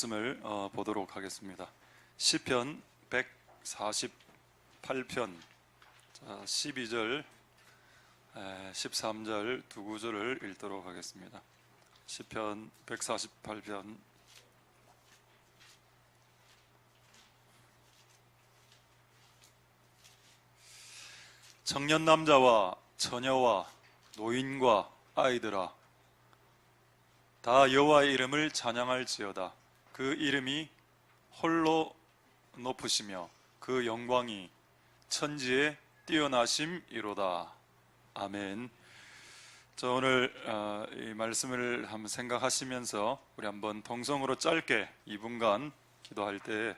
말씀을 보도록 하겠습니다. 시편 148편 12절 13절 두 구절을 읽도록 하겠습니다. 시편 148편 청년 남자와 처녀와 노인과 아이들아 다 여호와의 이름을 찬양할지어다. 그 이름이 홀로 높으시며 그 영광이 천지에 뛰어나심이로다. 아멘. 저 오늘 이 말씀을 한번 생각하시면서 우리 한번 동성으로 짧게 2분간 기도할 때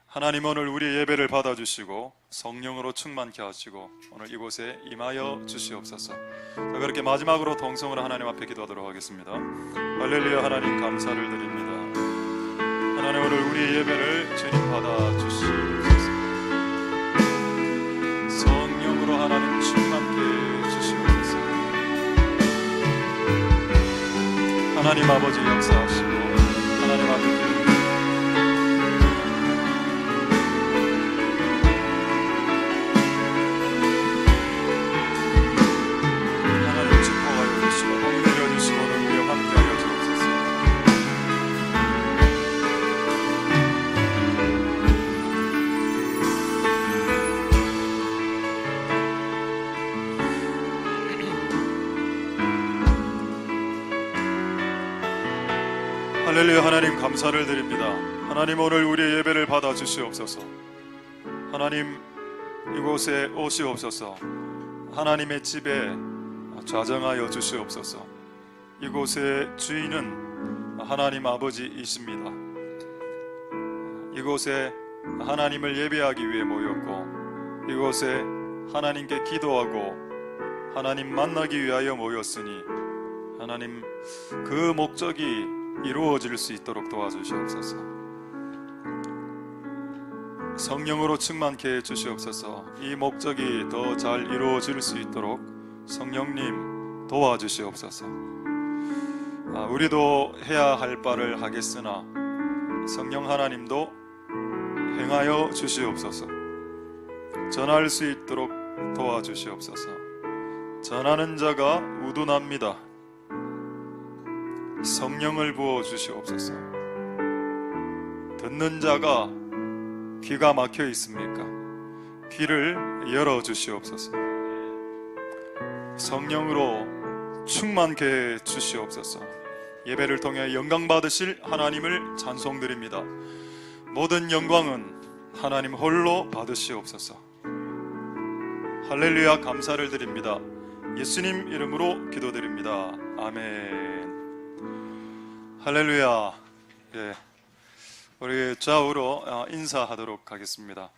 하나님 오늘 우리의 예배를 받아주시고 성령으로 충만케 하시고 오늘 이곳에 임하여 주시옵소서. 자, 그렇게 마지막으로 동성으로 하나님 앞에 기도하도록 하겠습니다. 할렐루야. 하나님 감사를 드립니다. 하나님 오늘 우리의 예배를 주님 받아주시옵소서. 성령으로 하나님 충만케 주시옵소서. 하나님 아버지 역사하시고 하나님 앞에 기도합니다. 할렐루야. 하나님 감사를 드립니다. 하나님 오늘 우리의 예배를 받아 주시옵소서. 하나님 이곳에 오시옵소서. 하나님의 집에 좌정하여 주시옵소서. 이곳의 주인은 하나님 아버지이십니다. 이곳에 하나님을 예배하기 위해 모였고 이곳에 하나님께 기도하고 하나님 만나기 위하여 모였으니 하나님 그 목적이 이루어질 수 있도록 도와주시옵소서. 성령으로 충만케 해주시옵소서. 이 목적이 더 잘 이루어질 수 있도록 성령님 도와주시옵소서. 우리도 해야 할 바를 하겠으나 성령 하나님도 행하여 주시옵소서. 전할 수 있도록 도와주시옵소서. 전하는 자가 우둔합니다. 성령을 부어 주시옵소서. 듣는 자가 귀가 막혀 있습니까? 귀를 열어 주시옵소서. 성령으로 충만케 주시옵소서. 예배를 통해 영광 받으실 하나님을 찬송드립니다. 모든 영광은 하나님 홀로 받으시옵소서. 할렐루야. 감사를 드립니다. 예수님 이름으로 기도드립니다. 아멘. 할렐루야. 예, 우리 좌우로 인사하도록 하겠습니다.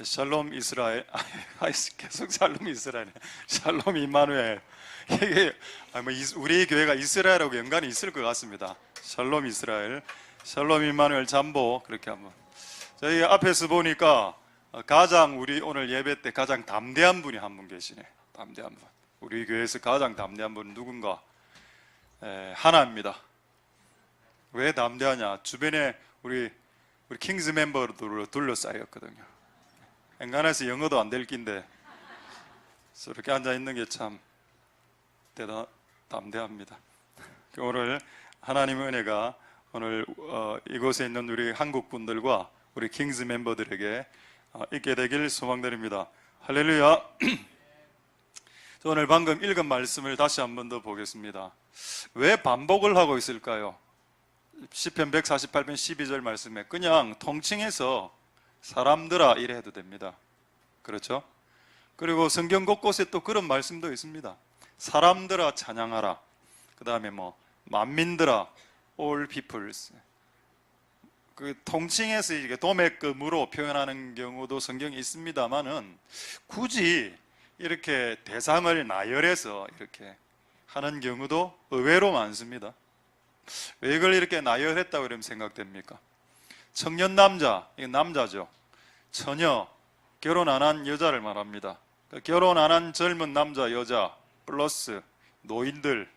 샬롬 이스라엘. 계속 샬롬 이스라엘. 샬롬 임마누엘. 이게 우리 교회가 이스라엘하고 연관이 있을 것 같습니다. 샬롬 이스라엘, 샬롬 임마누엘 잠보. 그렇게 한번 저희 앞에서 보니까 가장 우리 오늘 예배 때 가장 담대한 분이 한 분 계시네. 담대한 분. 우리 교회에서 가장 담대한 분은 누군가? 하나입니다. 왜 담대하냐? 주변에 우리 킹스 멤버들로 둘러싸였거든요. 엔간해서 영어도 안 될 낀데 이렇게 앉아 있는 게 참 담대합니다. 오늘 하나님의 은혜가 오늘 이곳에 있는 우리 한국 분들과 우리 킹스 멤버들에게 있게 되길 소망드립니다. 할렐루야. 오늘 방금 읽은 말씀을 다시 한 번 더 보겠습니다. 왜 반복을 하고 있을까요? 시편 148편 12절 말씀에 그냥 통칭해서 사람들아 이래 해도 됩니다. 그렇죠? 그리고 성경 곳곳에 또 그런 말씀도 있습니다. 사람들아 찬양하라. 그 다음에 만민들아 all peoples. 그 통칭해서 이게 도매금으로 표현하는 경우도 성경에 있습니다만은 굳이 이렇게 대상을 나열해서 이렇게 하는 경우도 의외로 많습니다. 왜 이걸 이렇게 나열했다고 그러면 생각됩니까? 청년 남자, 이건 남자죠. 처녀, 결혼 안 한 여자를 말합니다. 결혼 안 한 젊은 남자, 여자 플러스 노인들,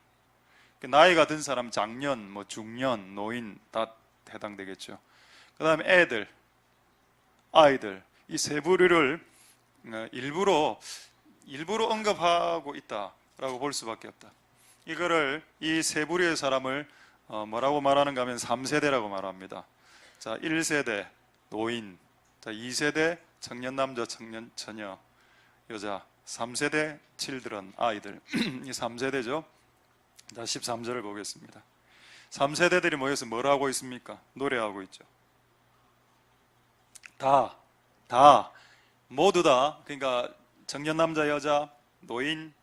나이가 든 사람, 장년, 중년, 노인 다 해당되겠죠. 그 다음에 애들, 아이들, 이 세 부류를 일부러 언급하고 있다라고 볼 수밖에 없다. 이거를 이 세 부류의 사람을 뭐라고 말하는가 하면 3세대라고 말합니다. 자, 1세대 노인, 자, 2세대 청년 남자, 청년 처녀 여자, 3세대 칠드런 아이들. 이 3세대죠. 자, 13절을 보겠습니다. 3세대들이 모여서 뭘 하고 있습니까? 노래하고 있죠. 모두 다, 그러니까 청년 남자 여자 노인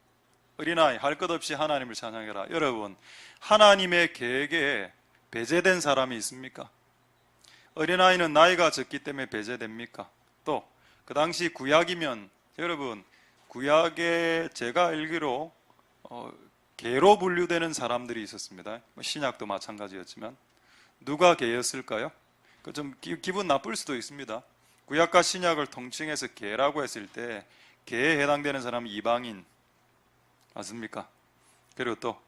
어린아이 할 것 없이 하나님을 찬양해라. 여러분, 하나님의 계획에 배제된 사람이 있습니까? 어린아이는 나이가 적기 때문에 배제됩니까? 또 그 당시 구약이면, 여러분, 구약에 제가 알기로 개로 분류되는 사람들이 있었습니다. 신약도 마찬가지였지만 누가 개였을까요? 좀 기분 나쁠 수도 있습니다. 구약과 신약을 통칭해서 개라고 했을 때 개에 해당되는 사람은 이방인 맞습니까? 그리고 또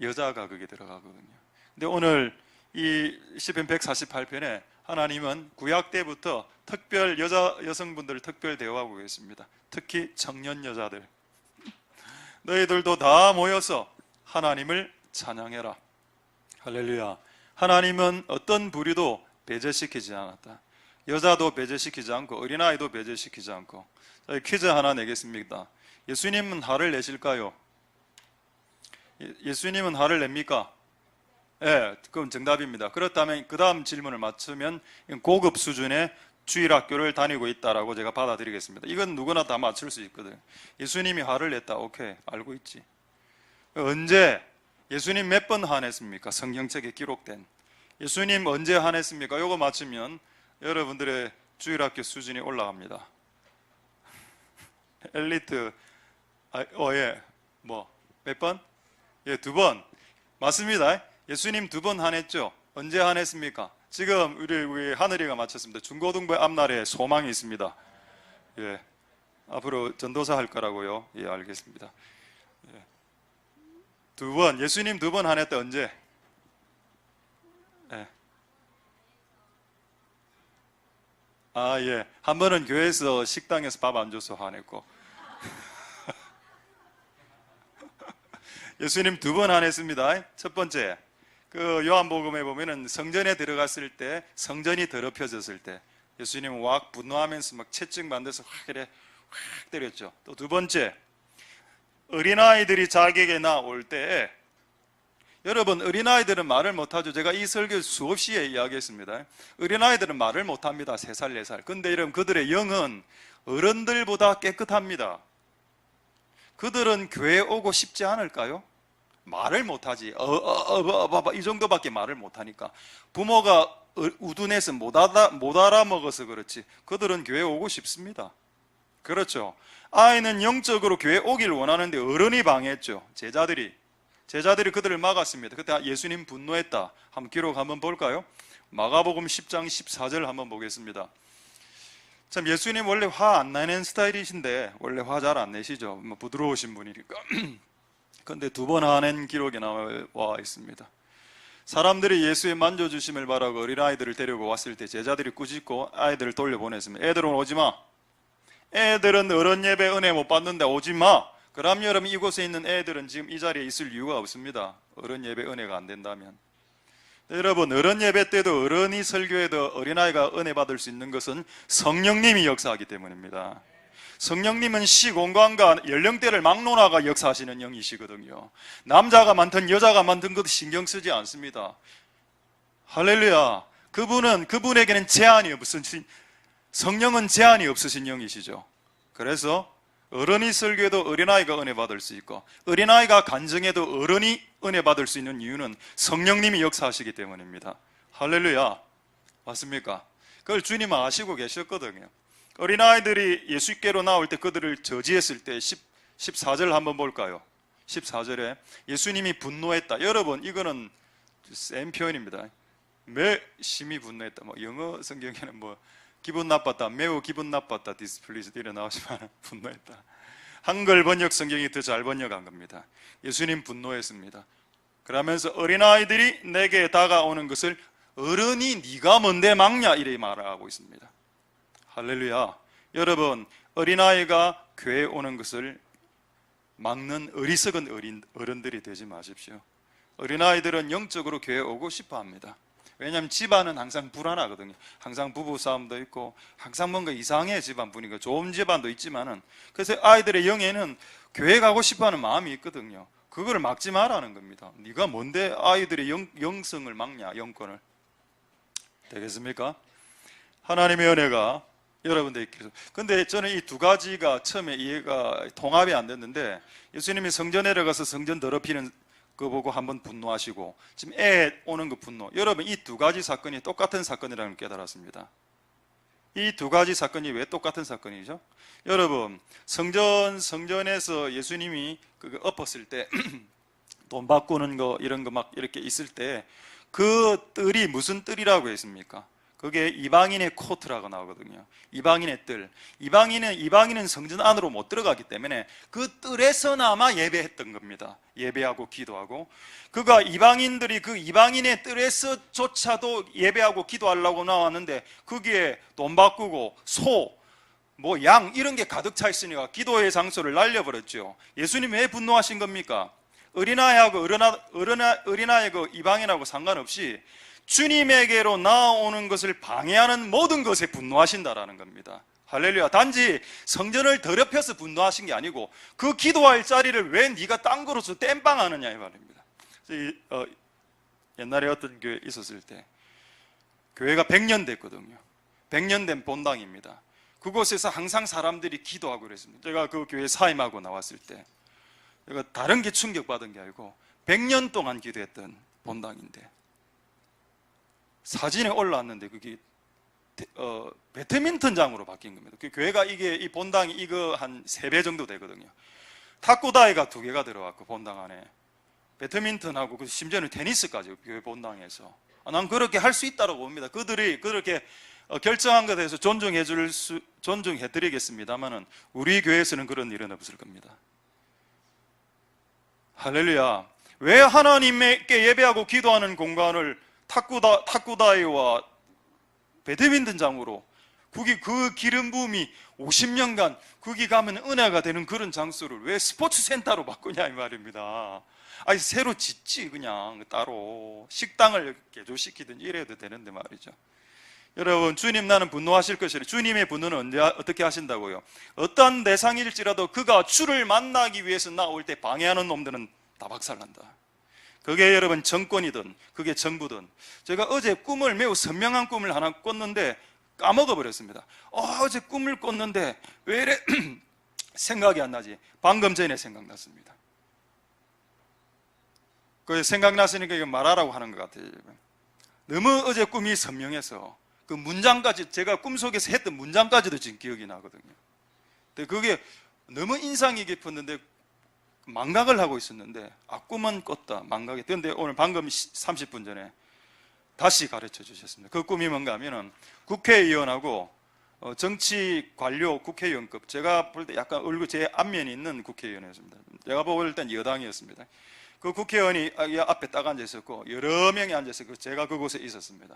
여자가 거기에 들어가거든요. 근데 오늘 이 시편 148편에 하나님은 구약 때부터 특별 여성분들을 특별 대우하고 계십니다. 특히 청년 여자들, 너희들도 다 모여서 하나님을 찬양해라. 할렐루야. 하나님은 어떤 부류도 배제시키지 않았다. 여자도 배제시키지 않고 어린아이도 배제시키지 않고. 퀴즈 하나 내겠습니다. 예수님은 화를 내실까요? 예수님은 화를 냅니까? 네, 그럼 정답입니다. 그렇다면 그 다음 질문을 맞추면 고급 수준의 주일학교를 다니고 있다라고 제가 받아들이겠습니다. 이건 누구나 다 맞출 수 있거든. 예수님이 화를 냈다. 오케이, 알고 있지. 언제? 예수님 몇 번 화냈습니까? 성경책에 기록된. 예수님 언제 화냈습니까? 이거 맞추면 여러분들의 주일학교 수준이 올라갑니다. 엘리트, 몇 번? 예, 2번. 맞습니다. 예수님 2번 화냈죠? 언제 화냈습니까? 지금 우리 하늘이가 맞췄습니다. 중고등부 앞날에 소망이 있습니다. 예, 앞으로 전도사 할 거라고요. 예, 알겠습니다. 예. 2번, 예수님 2번 화냈다. 언제? 예. 예. 한 번은 교회에서 식당에서 밥 안 줘서 화냈고 예수님 2번 화냈습니다. 첫 번째, 그 요한복음에 보면은 성전에 들어갔을 때, 성전이 더럽혀졌을 때 예수님은 확 분노하면서 막 채찍 만들어서 확 때렸죠. 또 2번째, 어린아이들이 자기에게 나올 때, 여러분, 어린아이들은 말을 못하죠. 제가 이 설교 수없이 이야기했습니다. 어린아이들은 말을 못합니다. 3살, 4살. 근데 여러분, 그들의 영은 어른들보다 깨끗합니다. 그들은 교회에 오고 싶지 않을까요? 말을 못하지. 이 정도밖에 말을 못하니까. 부모가 우둔해서 못 알아먹어서 그렇지. 그들은 교회에 오고 싶습니다. 그렇죠. 아이는 영적으로 교회에 오길 원하는데 어른이 방해했죠. 제자들이 그들을 막았습니다. 그때 예수님 분노했다. 한번 기록 한번 볼까요? 마가복음 10장 14절 한번 보겠습니다. 참, 예수님 원래 화 안 내는 스타일이신데 원래 화 잘 안 내시죠. 부드러우신 분이니까. 그런데 2번 화낸 기록이 나와 있습니다. 사람들이 예수의 만져주심을 바라고 어린아이들을 데리고 왔을 때 제자들이 꾸짖고 아이들을 돌려보냈습니다. 애들은 오지마. 애들은 어른 예배 은혜 못 받는데 오지마. 그럼 여러분, 이곳에 있는 애들은 지금 이 자리에 있을 이유가 없습니다. 어른 예배 은혜가 안 된다면. 여러분, 어른 예배 때도 어른이 설교해도 어린아이가 은혜 받을 수 있는 것은 성령님이 역사하기 때문입니다. 성령님은 시공간과 연령대를 막론하가 역사하시는 영이시거든요. 남자가 많든 여자가 많든 그것도 신경 쓰지 않습니다. 할렐루야. 그분에게는 제한이 없으신, 성령은 제한이 없으신 영이시죠. 그래서 어른이 설교해도 어린아이가 은혜 받을 수 있고, 어린아이가 간증해도 어른이 은혜 받을 수 있는 이유는 성령님이 역사하시기 때문입니다. 할렐루야. 맞습니까? 그걸 주님은 아시고 계셨거든요. 어린아이들이 예수께로 나올 때 그들을 저지했을 때 14절 한번 볼까요? 14절에 예수님이 분노했다. 여러분, 이거는 센 표현입니다. 매 심히 분노했다. 영어 성경에는 기분 나빴다, 매우 기분 나빴다, 디스플리즈 이래 나오지만 분노했다. 한글 번역 성경이 더 잘 번역한 겁니다. 예수님 분노했습니다. 그러면서 어린아이들이 내게 다가오는 것을 어른이 네가 뭔데 막냐 이래 말하고 있습니다. 할렐루야. 여러분, 어린아이가 교회에 오는 것을 막는 어리석은 어른들이 되지 마십시오. 어린아이들은 영적으로 교회에 오고 싶어 합니다. 왜냐하면 집안은 항상 불안하거든요. 항상 부부싸움도 있고 항상 뭔가 이상해. 집안 분위기가. 좋은 집안도 있지만은, 그래서 아이들의 영에는 교회 가고 싶어하는 마음이 있거든요. 그걸 막지 말라는 겁니다. 네가 뭔데 아이들의 영성을 막냐, 영권을. 되겠습니까? 하나님의 은혜가 여러분들 있기를. 근데 저는 이 두 가지가 처음에 이해가 통합이 안 됐는데, 예수님이 성전 내려가서 성전 더럽히는 거 보고 한번 분노하시고 지금 애 오는 거 분노. 여러분, 이 두 가지 사건이 똑같은 사건이라는 걸 깨달았습니다. 이 두 가지 사건이 왜 똑같은 사건이죠? 여러분, 성전에서 예수님이 그거 엎었을 때 돈 바꾸는 거 이런 거 막 이렇게 있을 때 그 뜰이 무슨 뜰이라고 했습니까? 그게 이방인의 코트라고 나오거든요. 이방인의 뜰. 이방인은 성전 안으로 못 들어가기 때문에 그 뜰에서나마 예배했던 겁니다. 예배하고 기도하고. 그가 이방인들이 그 이방인의 뜰에서조차도 예배하고 기도하려고 나왔는데 거기에 돈 바꾸고 소, 뭐 양 이런 게 가득 차 있으니까 기도의 장소를 날려버렸죠. 예수님 왜 분노하신 겁니까? 어린아이하고 이방인하고 상관없이 주님에게로 나아오는 것을 방해하는 모든 것에 분노하신다라는 겁니다. 할렐루야. 단지 성전을 더럽혀서 분노하신 게 아니고 그 기도할 자리를 왜 네가 딴 거로서 땜빵하느냐 이 말입니다. 옛날에 어떤 교회 있었을 때 교회가 100년 됐거든요. 100년 된 본당입니다. 그곳에서 항상 사람들이 기도하고 그랬습니다. 제가 그 교회 사임하고 나왔을 때 제가 다른 게 충격받은 게 아니고 100년 동안 기도했던 본당인데 사진에 올라왔는데 그게 배드민턴장으로 바뀐 겁니다. 그 교회가 이 본당이 이거 한 3배 정도 되거든요. 탁구다이가 2개가 들어왔고 본당 안에 배드민턴하고 심지어는 테니스까지 교회 본당에서 난 그렇게 할 수 있다고 봅니다. 그들이 그렇게 결정한 것에 대해서 존중해드리겠습니다만은 우리 교회에서는 그런 일은 없을 겁니다. 할렐루야. 왜 하나님께 예배하고 기도하는 공간을 탁구다이와 배드민턴장으로 거기 그 기름 부음이 50년간 거기 가면 은혜가 되는 그런 장소를 왜 스포츠 센터로 바꾸냐 이 말입니다. 아니 새로 짓지 그냥 따로 식당을 개조시키든 이래도 되는데 말이죠. 여러분, 주님 나는 분노하실 것이라. 주님의 분노는 언제 어떻게 하신다고요? 어떤 대상일지라도 그가 주를 만나기 위해서 나올 때 방해하는 놈들은 다 박살난다. 그게 여러분 정권이든 그게 정부든. 제가 어제 꿈을 매우 선명한 꿈을 하나 꿨는데 까먹어 버렸습니다. 어제 꿈을 꿨는데 왜 이래 생각이 안 나지? 방금 전에 생각났습니다. 그 생각났으니까 이거 말하라고 하는 것 같아요. 너무 어제 꿈이 선명해서 그 문장까지, 제가 꿈속에서 했던 문장까지도 지금 기억이 나거든요. 근데 그게 너무 인상이 깊었는데 망각을 하고 있었는데 꿈은 꿨다 망각이. 그런데 오늘 방금 30분 전에 다시 가르쳐 주셨습니다. 그 꿈이 뭔가 하면은 국회의원하고 정치 관료 국회의원급, 제가 볼 때 약간 얼굴 제 앞면이 있는 국회의원이었습니다. 제가 볼 땐 여당이었습니다. 그 국회의원이 앞에 딱 앉아 있었고 여러 명이 앉아 있었고 제가 그곳에 있었습니다.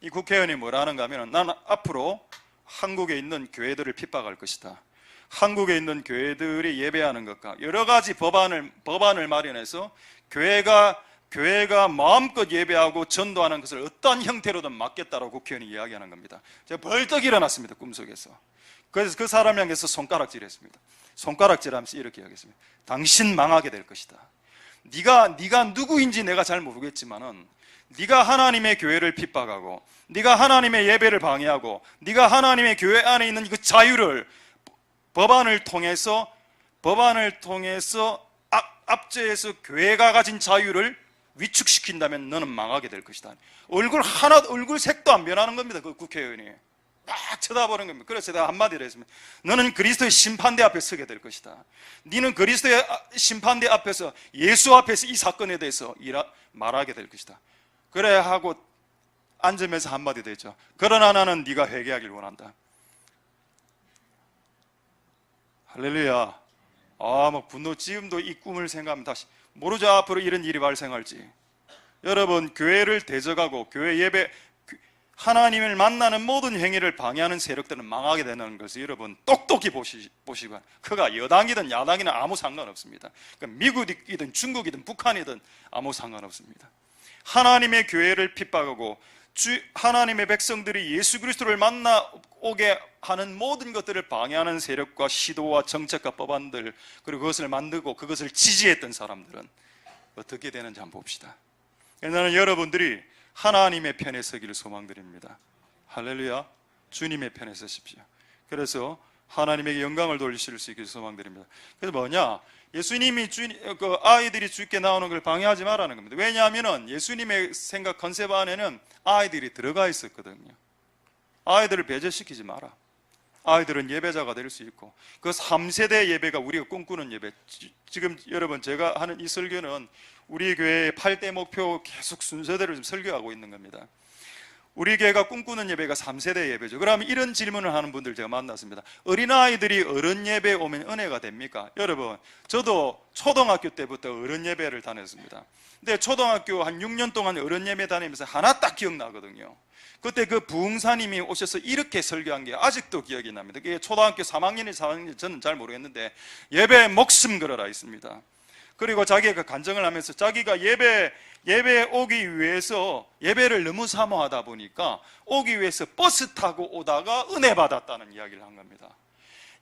이 국회의원이 뭐라는가 하면 나는 앞으로 한국에 있는 교회들을 핍박할 것이다. 한국에 있는 교회들이 예배하는 것과 여러 가지 법안을 마련해서 교회가 마음껏 예배하고 전도하는 것을 어떤 형태로든 막겠다라고 국회의원이 이야기하는 겁니다. 제가 벌떡 일어났습니다. 꿈속에서. 그래서 그 사람 향해서 손가락질했습니다. 손가락질하면서 이렇게 이야기했습니다. 당신 망하게 될 것이다. 네가 누구인지 내가 잘 모르겠지만은 네가 하나님의 교회를 핍박하고 네가 하나님의 예배를 방해하고 네가 하나님의 교회 안에 있는 그 자유를 법안을 통해서 압제해서 교회가 가진 자유를 위축시킨다면 너는 망하게 될 것이다. 얼굴 색도 안 변하는 겁니다. 그 국회의원이 막 쳐다보는 겁니다. 그래서 제가 한마디를 했습니다. 너는 그리스도의 심판대 앞에 서게 될 것이다. 너는 그리스도의 심판대 앞에서, 예수 앞에서 이 사건에 대해서 말하게 될 것이다. 그래 하고 앉으면서 한마디 됐죠. 그러나 나는 네가 회개하길 원한다. 할렐루야. 막 분노. 지금도 이 꿈을 생각하면 다시 모르죠. 앞으로 이런 일이 발생할지. 여러분, 교회를 대적하고 교회 예배, 하나님을 만나는 모든 행위를 방해하는 세력들은 망하게 되는 것을 여러분 똑똑히 보시고, 그가 여당이든 야당이든 아무 상관없습니다. 그러니까 미국이든 중국이든 북한이든 아무 상관없습니다. 하나님의 교회를 핍박하고 하나님의 백성들이 예수 그리스도를 만나오게 하는 모든 것들을 방해하는 세력과 시도와 정책과 법안들, 그리고 그것을 만들고 그것을 지지했던 사람들은 어떻게 되는지 한번 봅시다. 나는 여러분들이 하나님의 편에 서기를 소망드립니다. 할렐루야. 주님의 편에 서십시오. 그래서 하나님에게 영광을 돌리실 수 있기를 소망드립니다. 그래서 뭐냐? 예수님이 아이들이 주께 나오는 걸 방해하지 말라는 겁니다. 왜냐하면 예수님의 생각 컨셉 안에는 아이들이 들어가 있었거든요. 아이들을 배제시키지 마라. 아이들은 예배자가 될 수 있고, 그 3세대 예배가 우리가 꿈꾸는 예배. 지금 여러분, 제가 하는 이 설교는 우리 교회의 8대 목표 계속 순서대로 좀 설교하고 있는 겁니다. 우리 교회가 꿈꾸는 예배가 3세대 예배죠. 그러면 이런 질문을 하는 분들 제가 만났습니다. 어린아이들이 어른 예배에 오면 은혜가 됩니까? 여러분, 저도 초등학교 때부터 어른 예배를 다녔습니다. 근데 초등학교 한 6년 동안 어른 예배 다니면서 하나 딱 기억나거든요. 그때 그 부흥사님이 오셔서 이렇게 설교한 게 아직도 기억이 납니다. 그게 초등학교 3학년이 4학년이 저는 잘 모르겠는데, 예배에 목숨 걸어라 있습니다. 그리고 자기가 간증을 하면서 자기가 예배에 오기 위해서 예배를 너무 사모하다 보니까 오기 위해서 버스 타고 오다가 은혜 받았다는 이야기를 한 겁니다.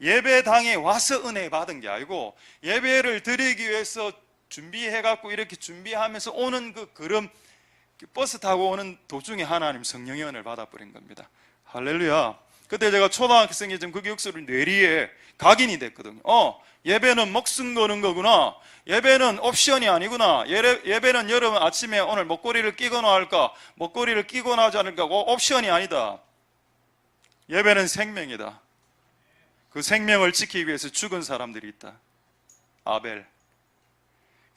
예배당에 와서 은혜 받은 게 아니고 예배를 드리기 위해서 준비해갖고 이렇게 준비하면서 오는 그 걸음, 버스 타고 오는 도중에 하나님 성령의 은혜를 받아버린 겁니다. 할렐루야. 그때 제가 초등학생이 좀 그 기억소리 뇌리에 각인이 됐거든요. 예배는 목숨 거는 거구나. 예배는 옵션이 아니구나. 예배는 여러분 아침에 오늘 목걸이를 끼거나 할까, 목걸이를 끼거나 하지 않을까, 옵션이 아니다. 예배는 생명이다. 그 생명을 지키기 위해서 죽은 사람들이 있다. 아벨.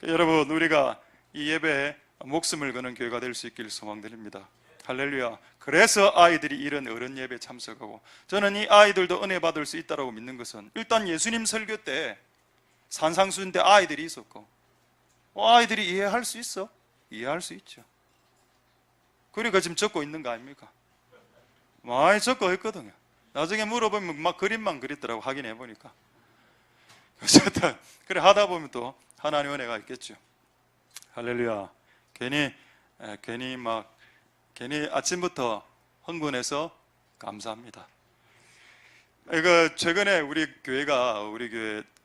여러분, 우리가 이 예배에 목숨을 거는 교회가 될 수 있기를 소망드립니다. 할렐루야. 그래서 아이들이 이런 어른 예배에 참석하고, 저는 이 아이들도 은혜 받을 수 있다고 믿는 것은, 일단 예수님 설교 때 산상수훈 때 아이들이 있었고, 아이들이 이해할 수 있어? 이해할 수 있죠. 그러니까 지금 적고 있는 거 아닙니까? 많이 적고 있거든요. 나중에 물어보면 막 그림만 그리더라고, 확인해 보니까. 어쨌든 그래 하다 보면 또 하나님 은혜가 있겠죠. 할렐루야. 괜히 아침부터 흥분해서 감사합니다. 이거 최근에 우리 교회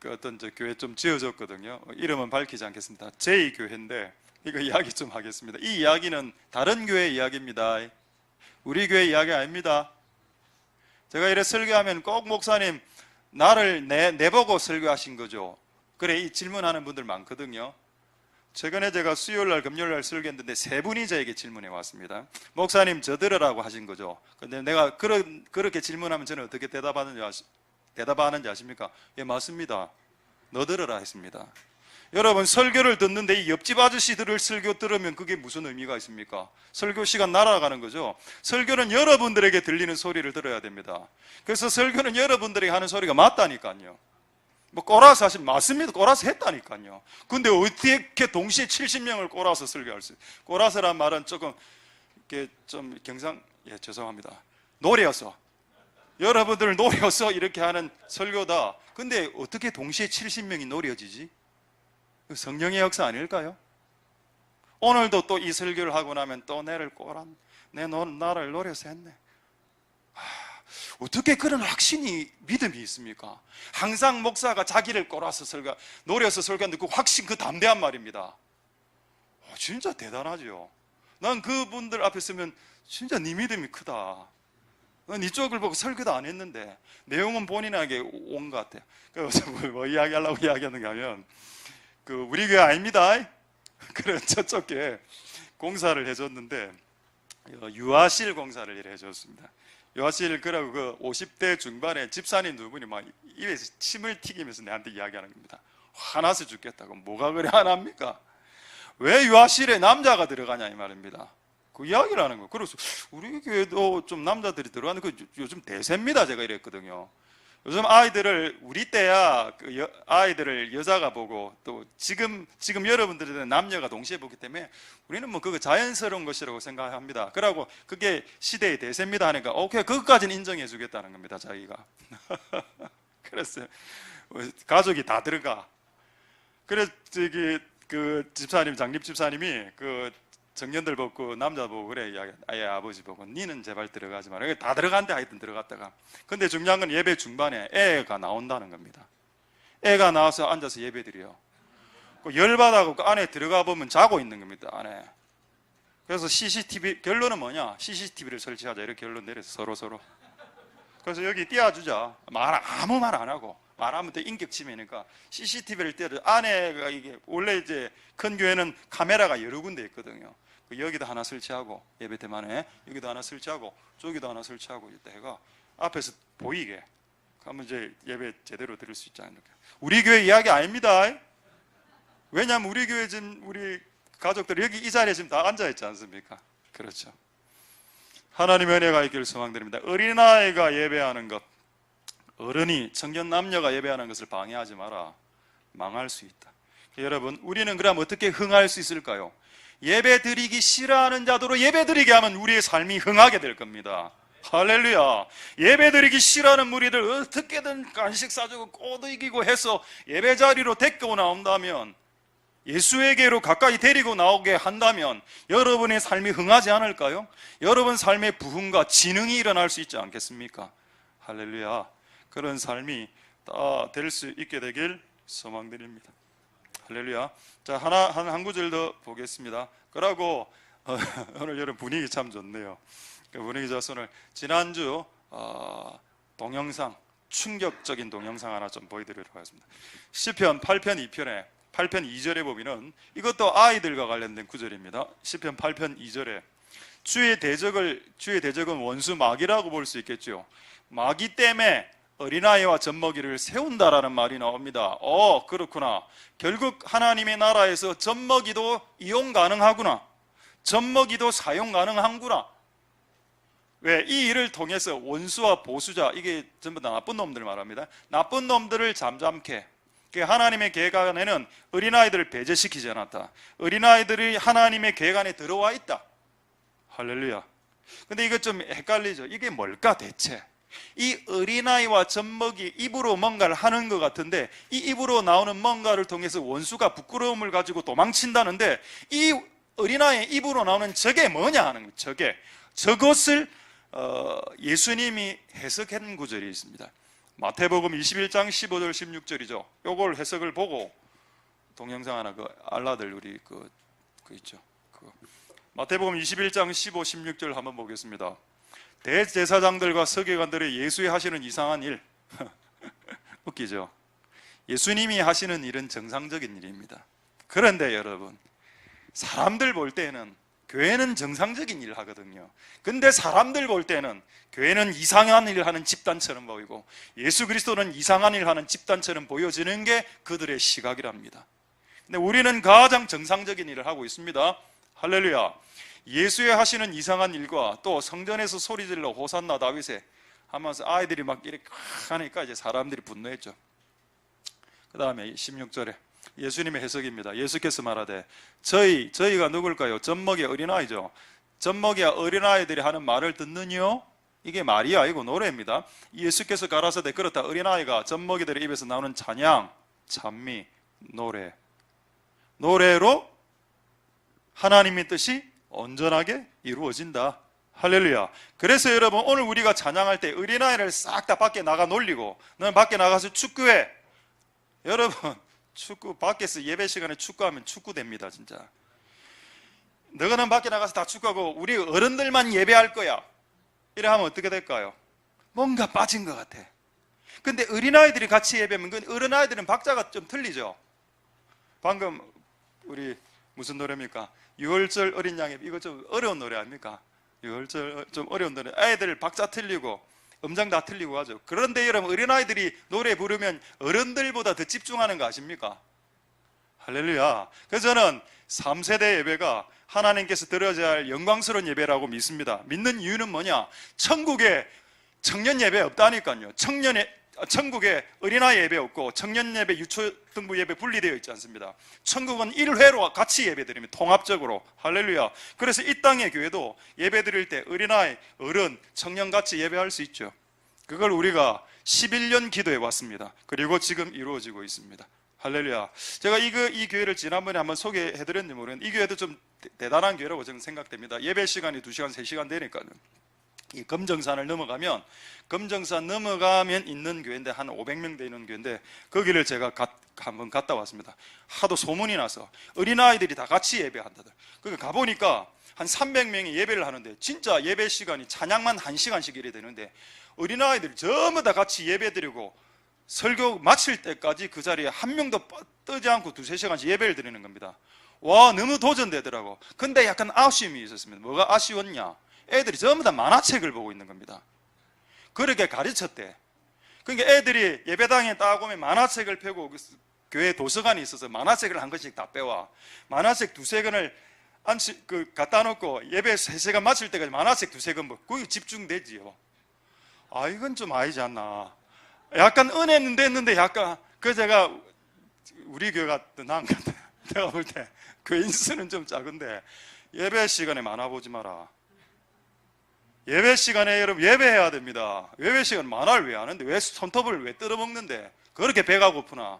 어떤 교회 좀 지어졌거든요. 이름은 밝히지 않겠습니다. 제2교회인데 이거 이야기 좀 하겠습니다. 이 이야기는 다른 교회 이야기입니다. 우리 교회 이야기 아닙니다. 제가 이래 설교하면 꼭 목사님 나를 내보고 설교하신 거죠. 그래, 이 질문하는 분들 많거든요. 최근에 제가 수요일날 금요일날 설교했는데 세 분이 저에게 질문해 왔습니다. 목사님 저 들으라고 하신 거죠. 근데 내가 그렇게 질문하면 저는 어떻게 대답하는지 아십니까? 예, 맞습니다. 너 들으라 했습니다. 여러분, 설교를 듣는데 이 옆집 아저씨들을 설교 들으면 그게 무슨 의미가 있습니까? 설교 시간 날아가는 거죠. 설교는 여러분들에게 들리는 소리를 들어야 됩니다. 그래서 설교는 여러분들에게 하는 소리가 맞다니까요. 꼬라서 하시면 맞습니다. 꼬라서 했다니까요. 근데 어떻게 동시에 70명을 꼬라서 설교할 수 있어요? 꼬라서란 말은 조금 이렇게 좀 죄송합니다. 노려서, 여러분들을 노려서 이렇게 하는 설교다. 근데 어떻게 동시에 70명이 노려지지? 성령의 역사 아닐까요? 오늘도 또 이 설교를 하고 나면 또 나를 나를 노려서 했네. 어떻게 그런 확신이, 믿음이 있습니까? 항상 목사가 자기를 꼬라서 노려서 설교하는데 그 확신, 그 담대한 말입니다. 진짜 대단하죠. 난 그분들 앞에 서면 진짜 네 믿음이 크다. 난 이쪽을 보고 설교도 안 했는데 내용은 본인에게 온 것 같아요. 그래서 뭐 이야기하려고 이야기하는가 하면, 우리 교회 아닙니다. 그래, 저쪽에 공사를 해줬는데 유아실 공사를 해줬습니다. 유아실, 그러고 50대 중반에 집사님 두 분이 막 입에서 침을 튀기면서 내한테 이야기하는 겁니다. 화나서 죽겠다고. 뭐가 그래 화납니까? 왜 유아실에 남자가 들어가냐 이 말입니다. 그 이야기를 하는 거예요. 그래서 우리 교회도 좀 남자들이 들어가는 거 요즘 대세입니다. 제가 이랬거든요. 요즘 아이들을, 우리 때야 아이들을 여자가 보고 또 지금 여러분들은 남녀가 동시에 보기 때문에 우리는 뭐 그거 자연스러운 것이라고 생각합니다. 그러고 그게 시대의 대세입니다 하니까 오케이, 그것까지는 인정해 주겠다는 겁니다, 자기가. 그래서 가족이 다 들어가. 그래서 그 집사님, 장립 집사님이 그 청년들 보고 남자 보고 그래 이야기. 아예 아버지 보고 니는 제발 들어가지 마라. 다 들어간대. 하여튼 들어갔다가. 근데 중요한 건 예배 중반에 애가 나온다는 겁니다. 애가 나와서 앉아서 예배 드려요. 그 열받아고 그 안에 들어가 보면 자고 있는 겁니다, 안에. 그래서 CCTV, 결론은 뭐냐? CCTV를 설치하자, 이렇게 결론 내려서 서로. 그래서 여기 띄워주자. 아무 말 안 하고. 말하면 또 인격침해니까 CCTV를 띄워줘. 안에가 이게 원래 이제 큰 교회는 카메라가 여러 군데 있거든요. 여기도 하나 설치하고, 예배 때만에 여기도 하나 설치하고, 저기도 하나 설치하고 이때 해가 앞에서 보이게 하면 이제 예배 제대로 드릴 수 있지 않을까. 우리 교회 이야기 아닙니다. 왜냐하면 우리 교회 지금 우리 가족들 여기 이 자리에 지금 다 앉아 있지 않습니까? 그렇죠. 하나님의 은혜가 있기를 소망드립니다. 어린아이가 예배하는 것, 어른이, 청년 남녀가 예배하는 것을 방해하지 마라. 망할 수 있다. 여러분, 우리는 그럼 어떻게 흥할 수 있을까요? 예배 드리기 싫어하는 자도로 예배 드리게 하면 우리의 삶이 흥하게 될 겁니다. 할렐루야. 예배 드리기 싫어하는 무리들 어떻게든 간식 사주고 꼬드기고 해서 예배 자리로 데리고 나온다면, 예수에게로 가까이 데리고 나오게 한다면 여러분의 삶이 흥하지 않을까요? 여러분 삶의 부흥과 진흥이 일어날 수 있지 않겠습니까? 할렐루야. 그런 삶이 다 될 수 있게 되길 소망드립니다. 할렐루야. 자, 한 구절 더 보겠습니다. 그러고 오늘 여러분 분위기 참 좋네요. 분위기 좋아서 오늘 지난주 동영상, 충격적인 동영상 하나 좀 보여드리도록 하겠습니다. 시편 8편 2편에 8편 2절에 보면은, 이것도 아이들과 관련된 구절입니다. 시편 8편 2절에 주의 대적은 원수 마귀라고 볼 수 있겠죠. 마귀 때문에 어린아이와 젖먹이를 세운다라는 말이 나옵니다. 그렇구나. 결국 하나님의 나라에서 젖먹이도 이용 가능하구나. 젖먹이도 사용 가능한구나. 왜? 이 일을 통해서 원수와 보수자, 이게 전부 다 나쁜 놈들 말합니다. 나쁜 놈들을 잠잠케. 하나님의 계획 안에는 어린아이들을 배제시키지 않았다. 어린아이들이 하나님의 계획 안에 들어와 있다. 할렐루야. 근데 이거 좀 헷갈리죠. 이게 뭘까 대체? 이 어린아이와 젖먹이 입으로 뭔가를 하는 것 같은데, 이 입으로 나오는 뭔가를 통해서 원수가 부끄러움을 가지고 도망친다는데, 이 어린아이의 입으로 나오는 저게 뭐냐 하는 거예요. 저것을 예수님이 해석한 구절이 있습니다. 마태복음 21장 15절 16절이죠. 요걸 해석을 보고 동영상 하나 알라들 우리 그 있죠. 마태복음 21장 15, 16절 한번 보겠습니다. 대제사장들과 서기관들이 예수의 하시는 이상한 일. 웃기죠? 예수님이 하시는 일은 정상적인 일입니다. 그런데 여러분, 사람들 볼 때는 교회는 정상적인 일을 하거든요. 근데 사람들 볼 때는 교회는 이상한 일을 하는 집단처럼 보이고, 예수 그리스도는 이상한 일을 하는 집단처럼 보여지는 게 그들의 시각이랍니다. 근데 우리는 가장 정상적인 일을 하고 있습니다. 할렐루야. 예수의 하시는 이상한 일과 또 성전에서 소리질러 호산나 다윗에 하면서 아이들이 막 이렇게 하니까 이제 사람들이 분노했죠. 그 다음에 16절에 예수님의 해석입니다. 예수께서 말하되 저희가 누굴까요? 젖먹이 어린아이죠. 젖먹이와 어린아이들이 하는 말을 듣느니요? 이게 말이 아니고 노래입니다. 예수께서 가라사대 그렇다. 어린아이가 젖먹이들의 입에서 나오는 찬양, 찬미, 노래로 하나님의 뜻이 온전하게 이루어진다. 할렐루야. 그래서 여러분, 오늘 우리가 찬양할 때 어린아이를 싹 다 밖에 나가 놀리고, 너는 밖에 나가서 축구해. 여러분, 축구 밖에서 예배 시간에 축구하면 축구됩니다. 진짜. 너는 밖에 나가서 다 축구하고 우리 어른들만 예배할 거야, 이래 하면 어떻게 될까요? 뭔가 빠진 것 같아. 근데 어린아이들이 같이 예배하면, 그 어린아이들은 박자가 좀 틀리죠. 방금 우리 무슨 노래입니까? 6월절 어린 양의, 이거 좀 어려운 노래 아닙니까? 6월절 좀 어려운 노래. 아이들 박자 틀리고 음정 다 틀리고 하죠. 그런데 여러분, 어린아이들이 노래 부르면 어른들보다 더 집중하는 거 아십니까? 할렐루야. 그래서 저는 3세대 예배가 하나님께서 드려야 할 영광스러운 예배라고 믿습니다. 믿는 이유는 뭐냐? 천국에 청년 예배 없다니까요. 청년의 천국에 어린아이 예배 없고 청년 예배, 유초등부 예배 분리되어 있지 않습니다. 천국은 1회로 같이 예배 드립니다. 통합적으로. 할렐루야. 그래서 이 땅의 교회도 예배 드릴 때 어린아이, 어른, 청년 같이 예배할 수 있죠. 그걸 우리가 11년 기도해 왔습니다. 그리고 지금 이루어지고 있습니다. 할렐루야. 제가 이 교회를 지난번에 한번 소개해 드렸는지 모르겠는데 이 교회도 좀 대단한 교회라고 저는 생각됩니다. 예배 시간이 2시간, 3시간 되니까요. 이 검정산을 넘어가면, 검정산 넘어가면 있는 교회인데 한 500명 되는 교회인데 거기를 제가 한번 갔다 왔습니다. 하도 소문이 나서 어린아이들이 다 같이 예배한다들. 거기 가보니까 한 300명이 예배를 하는데 진짜 예배 시간이 찬양만 1시간씩 이래 되는데 어린아이들이 전부 다 같이 예배 드리고 설교 마칠 때까지 그 자리에 한 명도 뜨지 않고 2-3시간씩 예배를 드리는 겁니다. 와, 너무 도전되더라고. 근데 약간 아쉬움이 있었습니다. 뭐가 아쉬웠냐? 애들이 전부 다 만화책을 보고 있는 겁니다. 그렇게 가르쳤대. 그러니까 애들이 예배당에 딱 오면 만화책을 펴고 교회 도서관이 있어서 만화책을 한 권씩 다 빼와. 만화책 2-3권을 갖다 놓고 예배 3시간 마칠 때까지 만화책 2-3권 뭐 거기 집중되지요. 아, 이건 좀 아니지 않나. 약간 은혜는 됐는데 약간 제가 우리 교회가 더 나은 것 같아요. 내가 볼 때 교인 수는 좀 작은데 예배 시간에 만화 보지 마라. 예배 시간에 여러분 예배해야 됩니다. 예배 시간 만화를 왜 하는데 왜 손톱을 왜 뜯어먹는데 그렇게 배가 고프나.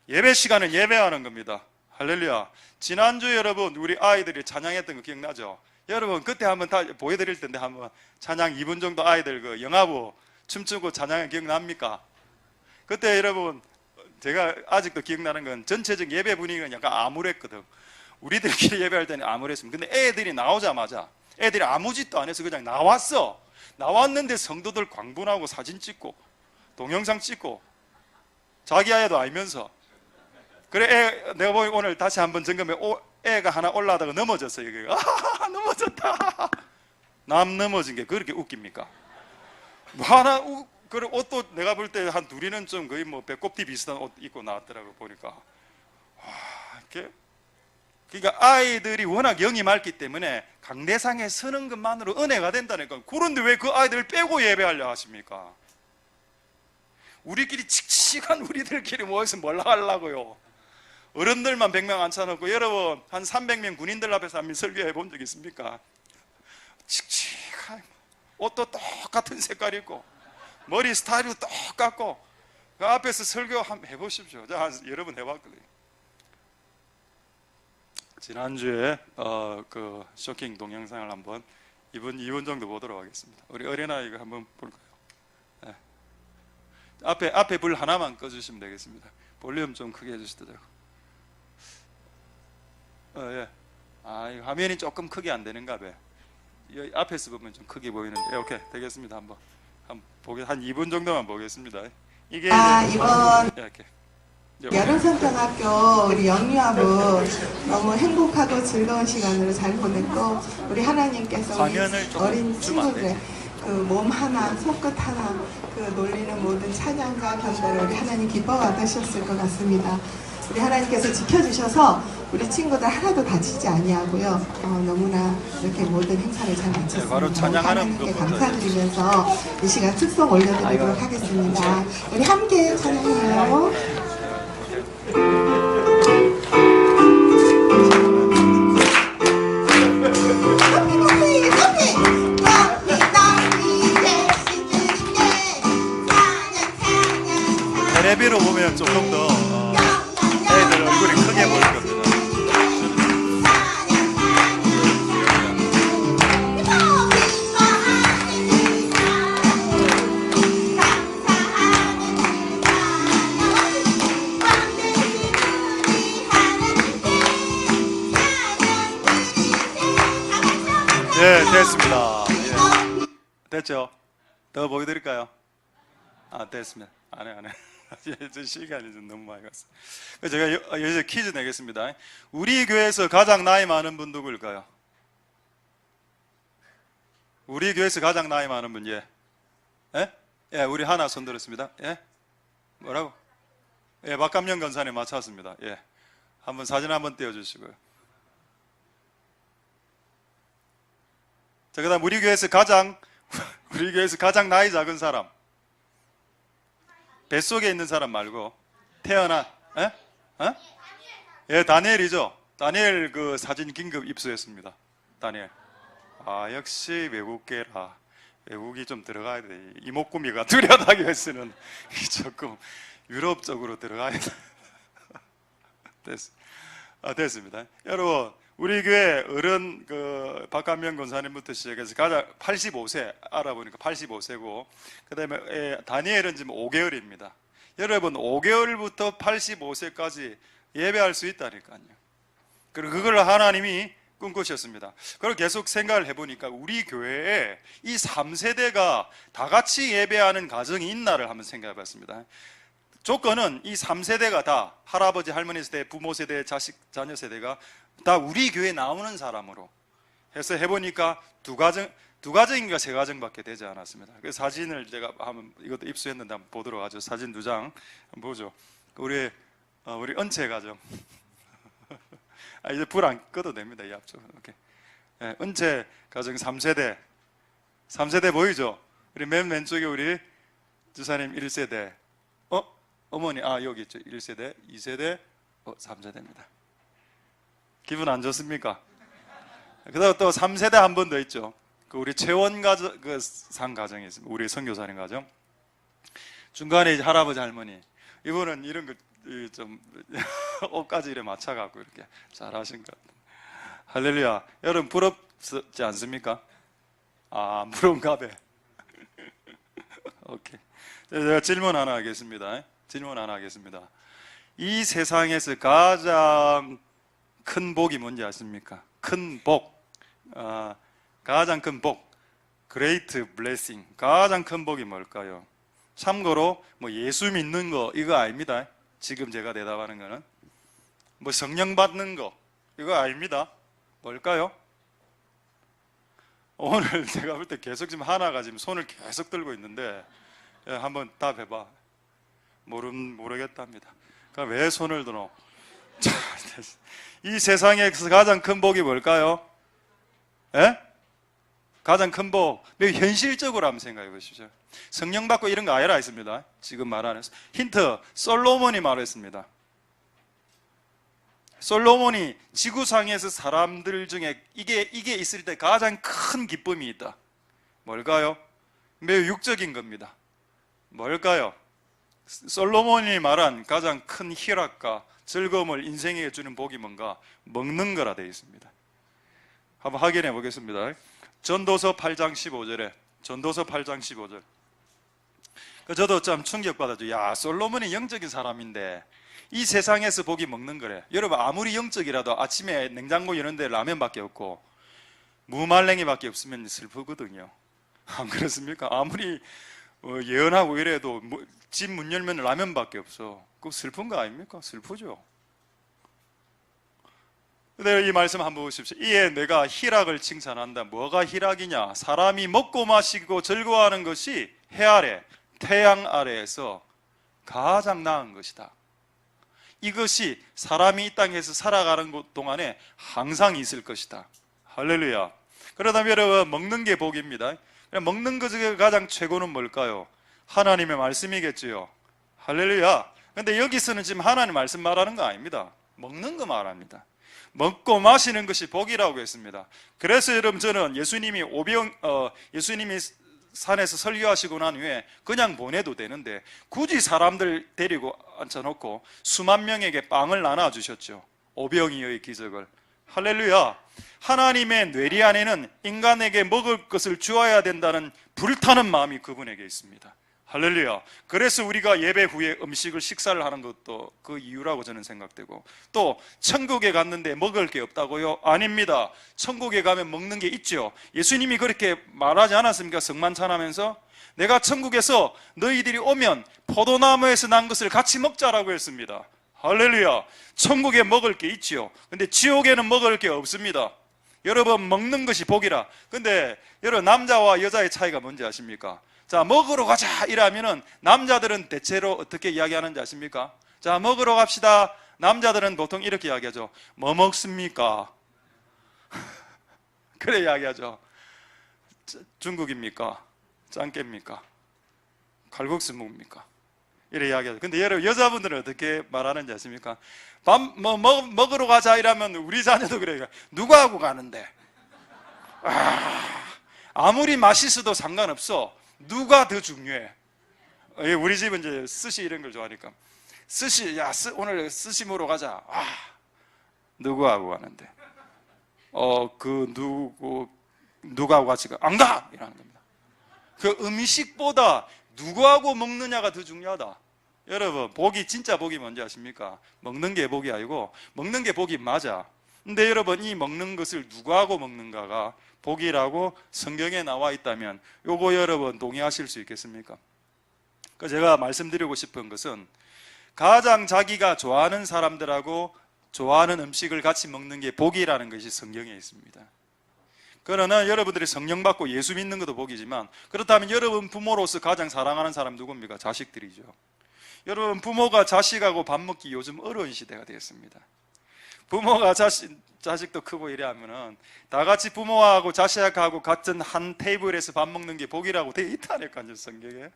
예배 시간은 예배하는 겁니다. 할렐루야. 지난주에 여러분 우리 아이들이 찬양했던 거 기억나죠? 여러분 그때 한번 다 보여드릴 텐데 한번 찬양 2분 정도 아이들 그 영화부 춤추고 찬양이 기억납니까? 그때 여러분 제가 아직도 기억나는 건 전체적 예배 분위기가 약간 암울했거든. 우리들끼리 예배할 때는 암울했습니다. 근데 애들이 나오자마자 애들이 아무 짓도 안 해서 그냥 나왔어. 나왔는데 성도들 광분하고 사진 찍고 동영상 찍고 자기 아이도 알면서 그래. 내가 보기 오늘 다시 한번 점검해. 애가 하나 올라다가 넘어졌어요. 아, 넘어졌다. 남 넘어진 게 그렇게 웃깁니까? 뭐 하나 그래. 옷도 내가 볼 때 한 둘이는 좀 거의 뭐 배꼽티 비슷한 옷 입고 나왔더라고 보니까. 와, 이렇게. 그러니까 아이들이 워낙 영이 맑기 때문에 강대상에 서는 것만으로 은혜가 된다니까. 그런데 왜 그 아이들을 빼고 예배하려 하십니까? 우리끼리 칙칙한 우리들끼리 모여서 뭘 하려고요? 어른들만 100명 앉혀놓고 여러분 한 300명 군인들 앞에서 한번 설교해 본 적 있습니까? 칙칙한 옷도 똑같은 색깔 입고 머리 스타일도 똑같고 그 앞에서 설교 한번 해보십시오. 자, 여러 번 해봤거든요. 지난주에 그 쇼킹 동영상을 한번 2분 정도 보도록 하겠습니다. 우리 어린아이가 한번 볼까요? 네. 앞에 불 하나만 꺼주시면 되겠습니다. 볼륨 좀 크게 해주시더라고요. 예. 아, 이 화면이 조금 크게 안 되는가 봐요. 앞에서 보면 좀 크게 보이는데, 오케이, 되겠습니다. 한번 한 2분 정도만 보겠습니다. 이게 이번 이렇게 여름선택학교 우리 영유아부 너무 행복하고 즐거운 시간으로 잘 보냈고 우리 하나님께서 우리 어린 친구들의 그 몸 하나, 손끝 하나 그 놀리는 모든 찬양과 견달을 우리 하나님 기뻐 받으셨을 것 같습니다. 우리 하나님께서 지켜주셔서 우리 친구들 하나도 다치지 아니하고요. 너무나 이렇게 모든 행사를 잘 마쳤습니다. 바로 찬양하는 하나님께 감사드리면서 이 시간 특송 올려드리도록 하겠습니다. 우리 함께 찬양해요. 테레비로 보면 조금 더 애들 얼굴이 크게 보일 겁니다. 네, 됐습니다. 예. 됐죠? 더 보여드릴까요? 아, 됐습니다. 안 해. 시간이 좀 너무 많이 갔어요. 제가 이제 퀴즈 내겠습니다. 우리 교회에서 가장 나이 많은 분 누구일까요? 우리 교회에서 가장 나이 많은 분, 예? 예? 예, 우리 하나 손 들었습니다. 예? 뭐라고? 예, 박감영 권사님 맞췄습니다. 예. 한번 사진 한번 띄워주시고요. 자, 그 다음 우리 교회에서 가장 나이 작은 사람. 뱃속에 있는 사람 말고 태어난 에? 어? 예, 다니엘이죠. 다니엘 그 사진 긴급 입수했습니다. 다니엘. 아, 역시 외국계라. 외국이 좀 들어가야 돼. 이목구비가 뚜렷하게 해서는 조금 유럽 쪽으로 들어가야 돼. 됐습니다. 여러분, 우리 교회 어른 그 박한명 권사님부터 시작해서 가장 85세 알아보니까 85세고, 그다음에 다니엘은 지금 5개월입니다. 여러분, 5개월부터 85세까지 예배할 수 있다니까요. 그리고 그걸 하나님이 꿈꾸셨습니다. 그리고 계속 생각을 해보니까 우리 교회에 이 3세대가 다 같이 예배하는 가정이 있나를 한번 생각해 봤습니다. 조건은 이 3세대가 다 할아버지, 할머니 세대, 부모 세대, 자식, 자녀 세대가 다 우리 교회에 나오는 사람으로 해서 해보니까 두 가정인가 세 가정밖에 되지 않았습니다. 그 사진을 제가 한번 이것도 입수했는데 한번 보도록 하죠. 사진 2장 한번 보죠. 우리 은채 가정. 이제 불 안 꺼도 됩니다. 이 앞쪽. 오케이. 은채 가정 3세대 보이죠? 우리 맨 왼쪽에 우리 주사님 1세대. 어머니, 여기 있죠. 1세대, 2세대, 3세대입니다. 기분 안 좋습니까? 그다음 또 3세대 한 번 더 있죠. 그 우리 채원 가정, 그 상 가정이 있습니다. 우리 선교사님 가정. 중간에 이제 할아버지, 할머니. 이분은 이런 거 좀 옷까지 이렇게 맞춰갖고 이렇게 잘하신 것 같아요. 할렐루야. 여러분 부럽지 않습니까? 부러운가 봐. 오케이. 제가 질문 하나 하겠습니다. 이 세상에서 가장 큰 복이 뭔지 아십니까? 큰 복. 가장 큰 복. Great blessing. 가장 큰 복이 뭘까요? 참고로 예수 믿는 거 이거 아닙니다. 지금 제가 대답하는 거는 성령 받는 거 이거 아닙니다. 뭘까요? 오늘 제가 볼 때 계속 지금 하나가 지금 손을 계속 들고 있는데 한번 답해봐. 모르겠답니다. 그러니까 왜 손을 들어? 이 세상에서 가장 큰 복이 뭘까요? 예? 가장 큰 복. 매우 현실적으로 한번 생각해 보십시오. 성령 받고 이런 거 아니라 있습니다. 지금 말하는 힌트. 솔로몬이 말했습니다. 솔로몬이 지구상에서 사람들 중에 이게 있을 때 가장 큰 기쁨이 있다. 뭘까요? 매우 육적인 겁니다. 뭘까요? 솔로몬이 말한 가장 큰 희락과 즐거움을 인생에 주는 복이 뭔가? 먹는 거라 되어 있습니다. 한번 확인해 보겠습니다. 전도서 8장 15절에 전도서 8장 15절. 저도 참 충격받았죠. 야, 솔로몬이 영적인 사람인데 이 세상에서 복이 먹는 거래. 여러분, 아무리 영적이라도 아침에 냉장고 여는데 라면밖에 없고 무말랭이밖에 없으면 슬프거든요. 안 그렇습니까? 아무리 예언하고 이래도 집 문 열면 라면밖에 없어. 그거 슬픈 거 아닙니까? 슬프죠. 근데 이 말씀 한번 보십시오. 이에 내가 희락을 칭찬한다. 뭐가 희락이냐? 사람이 먹고 마시고 즐거워하는 것이 해 아래, 태양 아래에서 가장 나은 것이다. 이것이 사람이 이 땅에서 살아가는 동안에 항상 있을 것이다. 할렐루야. 그러다면 여러분, 먹는 게 복입니다. 먹는 것 중에 가장 최고는 뭘까요? 하나님의 말씀이겠지요. 할렐루야. 근데 여기서는 지금 하나님 말씀 말하는 거 아닙니다. 먹는 거 말합니다. 먹고 마시는 것이 복이라고 했습니다. 그래서 여러분, 저는 예수님이 예수님이 산에서 설교하시고 난 후에 그냥 보내도 되는데 굳이 사람들 데리고 앉혀놓고 수만 명에게 빵을 나눠주셨죠. 오병이어의 기적을. 할렐루야. 하나님의 뇌리 안에는 인간에게 먹을 것을 주어야 된다는 불타는 마음이 그분에게 있습니다. 할렐루야. 그래서 우리가 예배 후에 음식을 식사를 하는 것도 그 이유라고 저는 생각되고, 또 천국에 갔는데 먹을 게 없다고요? 아닙니다. 천국에 가면 먹는 게 있죠. 예수님이 그렇게 말하지 않았습니까? 성만찬하면서 내가 천국에서 너희들이 오면 포도나무에서 난 것을 같이 먹자라고 했습니다. 할렐루야. 천국에 먹을 게 있지요. 근데 지옥에는 먹을 게 없습니다. 여러분, 먹는 것이 복이라. 근데 여러분, 남자와 여자의 차이가 뭔지 아십니까? 자, 먹으러 가자 이러면은 남자들은 대체로 어떻게 이야기하는지 아십니까? 자, 먹으러 갑시다. 남자들은 보통 이렇게 이야기하죠. 뭐 먹습니까? 그래 이야기하죠. 중국입니까? 짱깨입니까? 칼국수 먹습니까? 이래 이야기하죠. 근데 여러분, 여자분들은 어떻게 말하는지 아십니까? 밥 먹으러 가자 이러면 우리 자녀도 그래요. 누구하고 가는데? 아무리 맛있어도 상관없어. 누가 더 중요해? 우리 집은 이제 스시 이런 걸 좋아하니까 스시, 오늘 스시 먹으러 가자. 누구하고 가는데? 누구하고 같이 가? 안 가! 이러는 겁니다. 그 음식보다 누구하고 먹느냐가 더 중요하다. 여러분, 진짜 복이 뭔지 아십니까? 먹는 게 복이 아니고, 먹는 게 복이 맞아. 근데 여러분, 이 먹는 것을 누구하고 먹는가가 복이라고 성경에 나와 있다면, 요거 여러분 동의하실 수 있겠습니까? 제가 말씀드리고 싶은 것은, 가장 자기가 좋아하는 사람들하고 좋아하는 음식을 같이 먹는 게 복이라는 것이 성경에 있습니다. 그러나 여러분들이 성령 받고 예수 믿는 것도 복이지만, 그렇다면 여러분 부모로서 가장 사랑하는 사람 누굽니까? 자식들이죠. 여러분, 부모가 자식하고 밥 먹기 요즘 어려운 시대가 되었습니다. 부모가 자식도 크고 이래 하면은 다 같이 부모하고 자식하고 같은 한 테이블에서 밥 먹는 게 복이라고 되어 있다니까요, 성경에.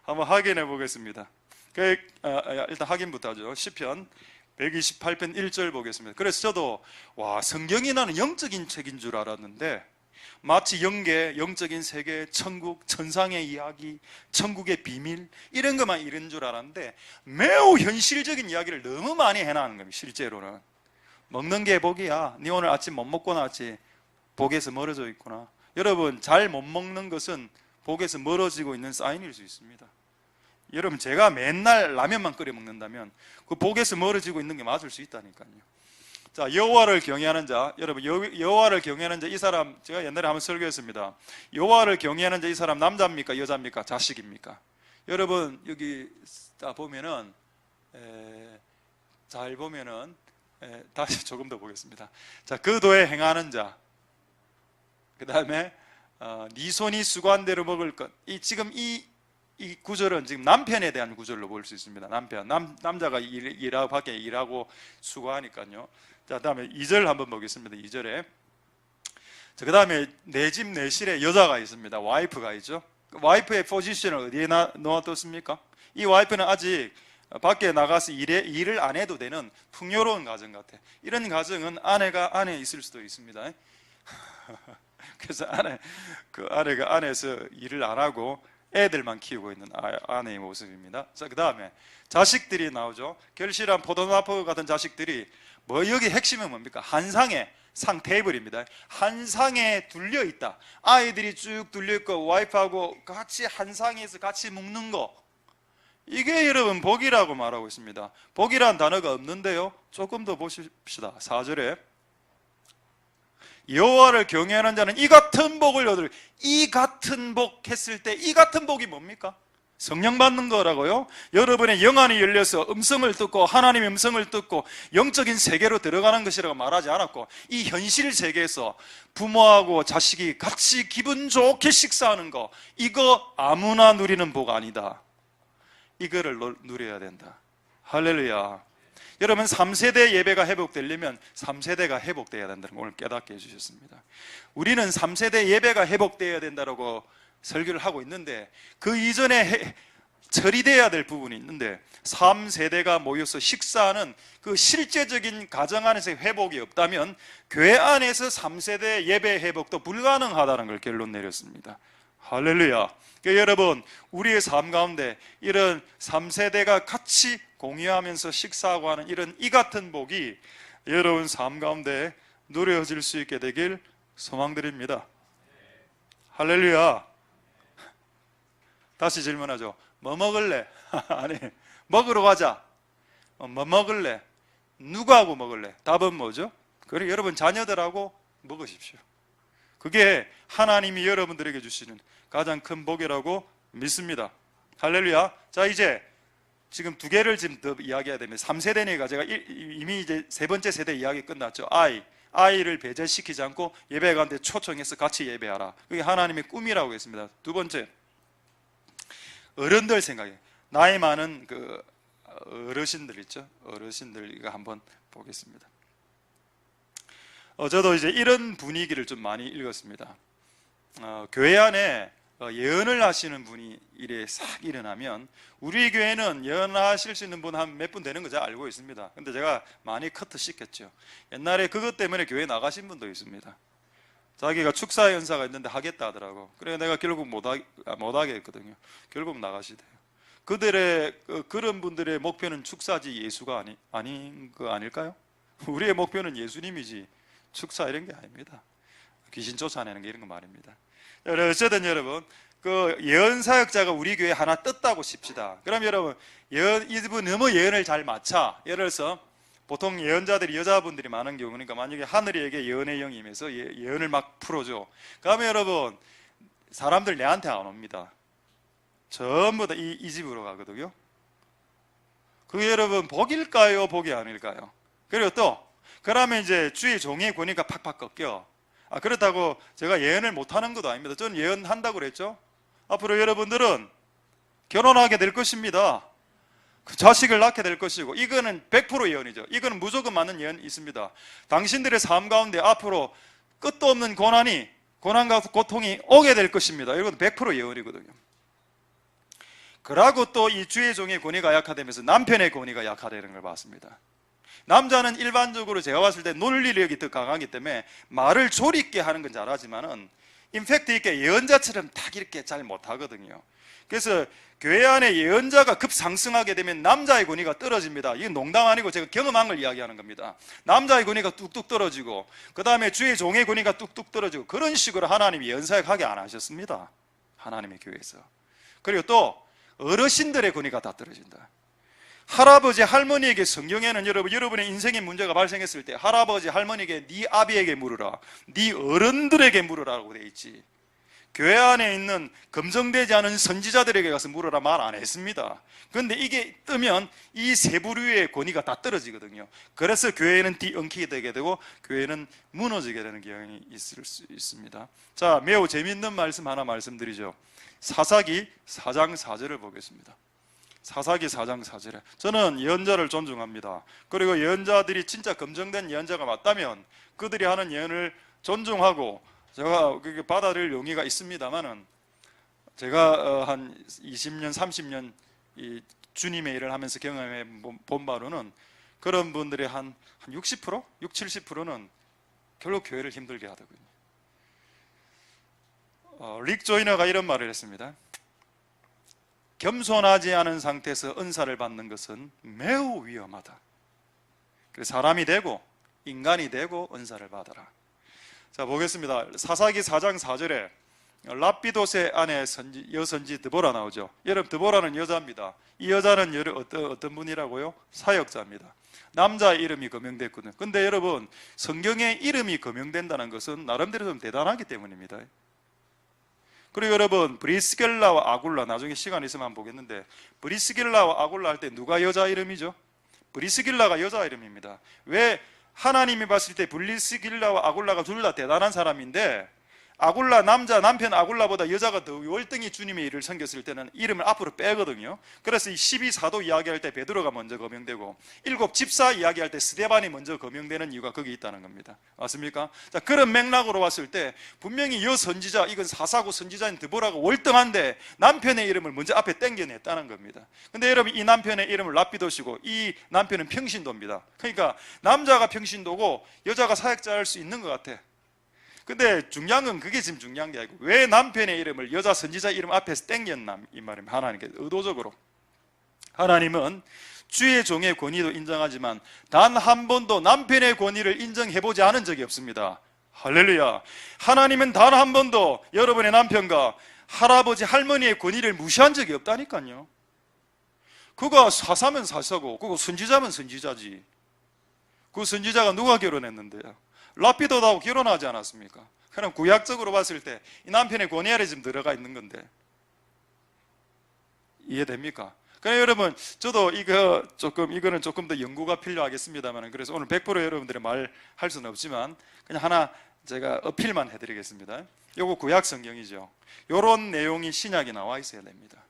한번 확인해 보겠습니다. 일단 확인부터 하죠. 시편 128편 1절 보겠습니다. 그래서 저도 성경이 나는 영적인 책인 줄 알았는데, 마치 영적인 세계, 천국, 천상의 이야기, 천국의 비밀 이런 것만 이런 줄 알았는데 매우 현실적인 이야기를 너무 많이 해나가는 겁니다. 실제로는 먹는 게 복이야. 네 오늘 아침 못 먹고 나왔지. 복에서 멀어져 있구나. 여러분, 잘 못 먹는 것은 복에서 멀어지고 있는 사인일 수 있습니다. 여러분, 제가 맨날 라면만 끓여 먹는다면 그 복에서 멀어지고 있는 게 맞을 수 있다니까요. 자, 여호와를 경외하는 자, 여러분, 여호와를 경외하는 자, 이 사람 제가 옛날에 한번 설교했습니다. 여호와를 경외하는 자, 이 사람 남자입니까, 여자입니까, 자식입니까? 여러분, 여기 보면은 잘 보면은 다시 조금 더 보겠습니다. 자, 그 도에 행하는 자, 그 다음에 네 손이 수고한 대로 먹을 것. 지금 이 구절은 지금 남편에 대한 구절로 볼 수 있습니다. 남자가 밖에 일하고 수고하니까요. 자, 다음에 2절 한번 보겠습니다. 2절에. 자, 그 다음에 내 집 내실에 여자가 있습니다. 와이프가 있죠. 와이프의 포지션을 어디에 놓아뒀습니까? 이 와이프는 아직 밖에 나가서 일을 안 해도 되는 풍요로운 가정 같아. 이런 가정은 아내가 안에 있을 수도 있습니다. 그래서 아내가 안에서 일을 안 하고 애들만 키우고 있는 아내의 모습입니다. 자, 그 다음에 자식들이 나오죠. 결실한 포도나무 같은 자식들이 여기 핵심은 뭡니까? 한 상에, 상 테이블입니다. 한 상에 둘려 있다. 아이들이 쭉 둘려 있고 와이프하고 같이 한 상에서 같이 먹는 거, 이게 여러분 복이라고 말하고 있습니다. 복이라는 단어가 없는데요, 조금 더 보십시다. 4절에 여호와를 경외하는 자는 이 같은 복을 얻을. 이 같은 복 했을 때 이 같은 복이 뭡니까? 성령 받는 거라고요. 여러분의 영안이 열려서 음성을 듣고 하나님의 음성을 듣고 영적인 세계로 들어가는 것이라고 말하지 않았고, 이 현실 세계에서 부모하고 자식이 같이 기분 좋게 식사하는 거, 이거 아무나 누리는 복 아니다. 이거를 누려야 된다. 할렐루야. 여러분, 3세대 예배가 회복되려면 3세대가 회복되어야 된다는 걸 오늘 깨닫게 해주셨습니다. 우리는 3세대 예배가 회복되어야 된다고 설교를 하고 있는데, 그 이전에 처리되어야 될 부분이 있는데, 3세대가 모여서 식사하는 그 실제적인 가정 안에서의 회복이 없다면 교회 안에서 3세대 예배 회복도 불가능하다는 걸 결론 내렸습니다. 할렐루야. 그러니까 여러분, 우리의 삶 가운데 이런 3세대가 같이 공유하면서 식사하고 하는 이 같은 복이 여러분 삶 가운데 누려질 수 있게 되길 소망드립니다. 할렐루야. 다시 질문하죠. 뭐 먹을래? 아니, 먹으러 가자. 뭐 먹을래? 누구하고 먹을래? 답은 뭐죠? 그래, 여러분 자녀들하고 먹으십시오. 그게 하나님이 여러분들에게 주시는 가장 큰 복이라고 믿습니다. 할렐루야. 자, 이제 지금 두 개를 지금 더 이야기해야 됩니다. 3세대니까 제가 이미 이제 세 번째 세대 이야기 끝났죠. 아이를 배제시키지 않고 예배 가운데 초청해서 같이 예배하라. 그게 하나님의 꿈이라고 했습니다. 두 번째, 어른들 생각에 나이 많은 그 어르신들 있죠. 어르신들 이거 한번 보겠습니다. 저도 이제 이런 분위기를 좀 많이 읽었습니다. 교회 안에 예언을 하시는 분이 이래 싹 일어나면 우리 교회는 예언하실 수 있는 분 한 몇 분 되는 거 제가 알고 있습니다. 근데 제가 많이 커트 시켰죠. 옛날에 그것 때문에 교회 나가신 분도 있습니다. 자기가 축사 연사가 있는데 하겠다 하더라고. 그래 내가 결국 못하게 했거든요. 결국 나가시대요. 그런 분들의 목표는 축사지 예수가 아닌 거 아닐까요? 우리의 목표는 예수님이지 축사 이런 게 아닙니다. 귀신 쫓아내는 게 이런 거 말입니다. 어쨌든 여러분, 그 예언 사역자가 우리 교회에 하나 떴다고 칩시다. 그럼 여러분, 이분 너무 예언을 잘 맞춰. 예를 들어서 보통 예언자들이 여자분들이 많은 경우, 그러니까 만약에 하늘에게 예언의 영이 임해서 예언을 막 풀어줘. 그러면 여러분, 사람들 내한테 안 옵니다. 전부 다 이 집으로 가거든요. 그게 여러분 복일까요? 복이 아닐까요? 그리고 또 그러면 이제 주의 종의 권위가 팍팍 꺾여. 그렇다고 제가 예언을 못하는 것도 아닙니다. 저는 예언한다고 그랬죠. 앞으로 여러분들은 결혼하게 될 것입니다. 그 자식을 낳게 될 것이고, 이거는 100% 예언이죠. 이거는 무조건 맞는 예언이 있습니다. 당신들의 삶 가운데 앞으로 끝도 없는 고난과 고통이 오게 될 것입니다. 이건 100% 예언이거든요. 그러고 또 이 주의 종의 권위가 약화되면서 남편의 권위가 약화되는 걸 봤습니다. 남자는 일반적으로 제가 봤을 때 논리력이 더 강하기 때문에 말을 조리 있게 하는 건 잘하지만은 임팩트 있게 예언자처럼 딱 이렇게 잘 못하거든요. 그래서 교회 안에 예언자가 급상승하게 되면 남자의 권위가 떨어집니다. 이건 농담 아니고 제가 경험한 걸 이야기하는 겁니다. 남자의 권위가 뚝뚝 떨어지고, 그 다음에 주의 종의 권위가 뚝뚝 떨어지고, 그런 식으로 하나님이 예언사역 하게 안 하셨습니다. 하나님의 교회에서. 그리고 또 어르신들의 권위가 다 떨어진다. 할아버지 할머니에게, 성경에는 여러분의 인생의 문제가 발생했을 때 할아버지 할머니에게 네 아비에게 물으라, 네 어른들에게 물으라고 돼 있지. 교회 안에 있는 검증되지 않은 선지자들에게 가서 물으라 말 안 했습니다. 그런데 이게 뜨면 이 세 부류의 권위가 다 떨어지거든요. 그래서 교회는 뒤엉키게 되게 되고 교회는 무너지게 되는 경향이 있을 수 있습니다. 자, 매우 재미있는 말씀 하나 말씀드리죠. 사사기 4장 4절을 보겠습니다. 사사기 4장 4절에, 저는 예언자를 존중합니다. 그리고 예언자들이 진짜 검증된 예언자가 맞다면 그들이 하는 예언을 존중하고 제가 받아들일 용의가 있습니다만은, 제가 한 20년 30년 이 주님의 일을 하면서 경험해 본 바로는 그런 분들의 한 60%? 70%는 결국 교회를 힘들게 하더군요. 릭 조이너가 이런 말을 했습니다. 겸손하지 않은 상태에서 은사를 받는 것은 매우 위험하다. 그래서 사람이 되고 인간이 되고 은사를 받아라. 자, 보겠습니다. 사사기 4장 4절에 랍비도세 아내 여선지 드보라 나오죠. 여러분, 드보라는 여자입니다. 이 여자는 어떤 분이라고요? 사역자입니다. 남자의 이름이 거명됐거든요. 근데 여러분, 성경에 이름이 거명된다는 것은 나름대로 좀 대단하기 때문입니다. 그리고 여러분, 브리스길라와 아굴라, 나중에 시간 있으면 한번 보겠는데, 브리스길라와 아굴라 할 때 누가 여자 이름이죠? 브리스길라가 여자 이름입니다. 왜? 하나님이 봤을 때 브리스길라와 아굴라가 둘 다 대단한 사람인데, 남편 아굴라보다 여자가 더 월등히 주님의 일을 섬겼을 때는 이름을 앞으로 빼거든요. 그래서 이 12사도 이야기할 때 베드로가 먼저 거명되고, 7 집사 이야기할 때 스데반이 먼저 거명되는 이유가 거기 있다는 겁니다. 맞습니까? 자, 그런 맥락으로 봤을 때 분명히 여선지자, 이건 사사고 선지자인 드보라가 월등한데 남편의 이름을 먼저 앞에 땡겨냈다는 겁니다. 근데 여러분, 이 남편의 이름을 랍비도시고 이 남편은 평신도입니다. 그러니까 남자가 평신도고 여자가 사역자일 수 있는 것 같아. 근데 중요한 건 그게 지금 중요한 게 아니고, 왜 남편의 이름을 여자 선지자 이름 앞에서 땡겼나 이 말입니다. 하나님께 의도적으로. 하나님은 주의 종의 권위도 인정하지만 단 한 번도 남편의 권위를 인정해보지 않은 적이 없습니다. 할렐루야. 하나님은 단 한 번도 여러분의 남편과 할아버지 할머니의 권위를 무시한 적이 없다니까요. 그거 사사면 사사고 그거 선지자면 선지자지. 그 선지자가 누가 결혼했는데요? 랍비도하고 결혼하지 않았습니까? 그럼 구약적으로 봤을 때 이 남편의 권위 아래 지금 들어가 있는 건데 이해됩니까? 그래서 여러분, 저도 이거는 조금 더 연구가 필요하겠습니다만, 그래서 오늘 100% 여러분들의 말 할 수는 없지만 그냥 하나 제가 어필만 해드리겠습니다. 요거 구약 성경이죠. 요런 내용이 신약에 나와 있어야 됩니다.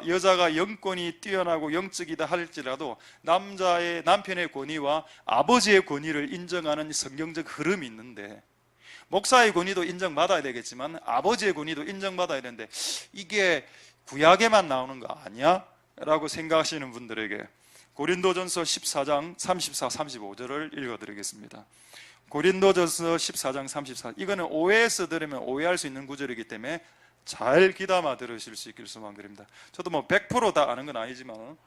여자가 영권이 뛰어나고 영적이다 할지라도 남편의 권위와 아버지의 권위를 인정하는 성경적 흐름이 있는데, 목사의 권위도 인정받아야 되겠지만 아버지의 권위도 인정받아야 되는데 이게 구약에만 나오는 거 아니야? 라고 생각하시는 분들에게 고린도전서 14장 34, 35절을 읽어드리겠습니다. 고린도전서 14장 34, 이거는 오해해서 들으면 오해할 수 있는 구절이기 때문에 잘 귀담아 들으실 수 있길 소망드립니다. 저도 뭐 100% 다 아는 건 아니지만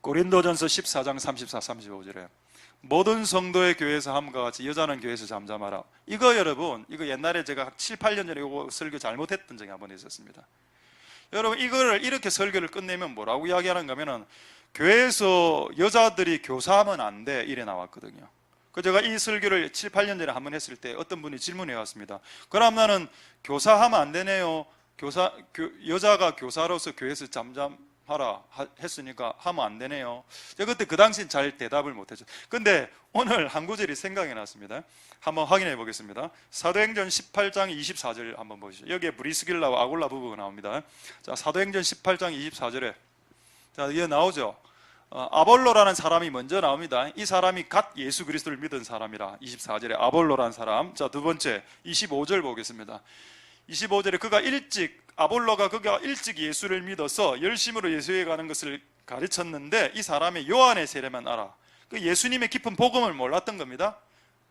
고린도전서 14장 34, 35절에 모든 성도의 교회에서 함과 같이 여자는 교회에서 잠잠하라. 이거 여러분, 이거 옛날에 제가 7, 8년 전에 이거 설교 잘못했던 적이 한번 있었습니다. 여러분, 이거를 이렇게 설교를 끝내면 뭐라고 이야기하는가 하면은 교회에서 여자들이 교사하면 안 돼, 이래 나왔거든요. 제가 이 설교를 7, 8년 전에 한번 했을 때 어떤 분이 질문해 왔습니다. 그럼 나는 교사하면 안 되네요. 여자가 교사로서 교회에서 잠잠하라 했으니까 하면 안 되네요. 제가 그때 그 당시엔 잘 대답을 못했죠. 근데 오늘 한 구절이 생각이 났습니다. 한번 확인해 보겠습니다. 사도행전 18장 24절 한번 보시죠. 여기에 브리스길라와 아굴라 부부가 나옵니다. 자, 사도행전 18장 24절에 자, 이게 나오죠. 아볼로라는 사람이 먼저 나옵니다. 이 사람이 갓 예수 그리스도를 믿은 사람이라. 24절에 아볼로라는 사람. 자, 두 번째 25절 보겠습니다. 25절에 아볼로가 일찍 예수를 믿어서 열심으로 예수에 가는 것을 가르쳤는데 이 사람의 요한의 세례만 알아. 그 예수님의 깊은 복음을 몰랐던 겁니다.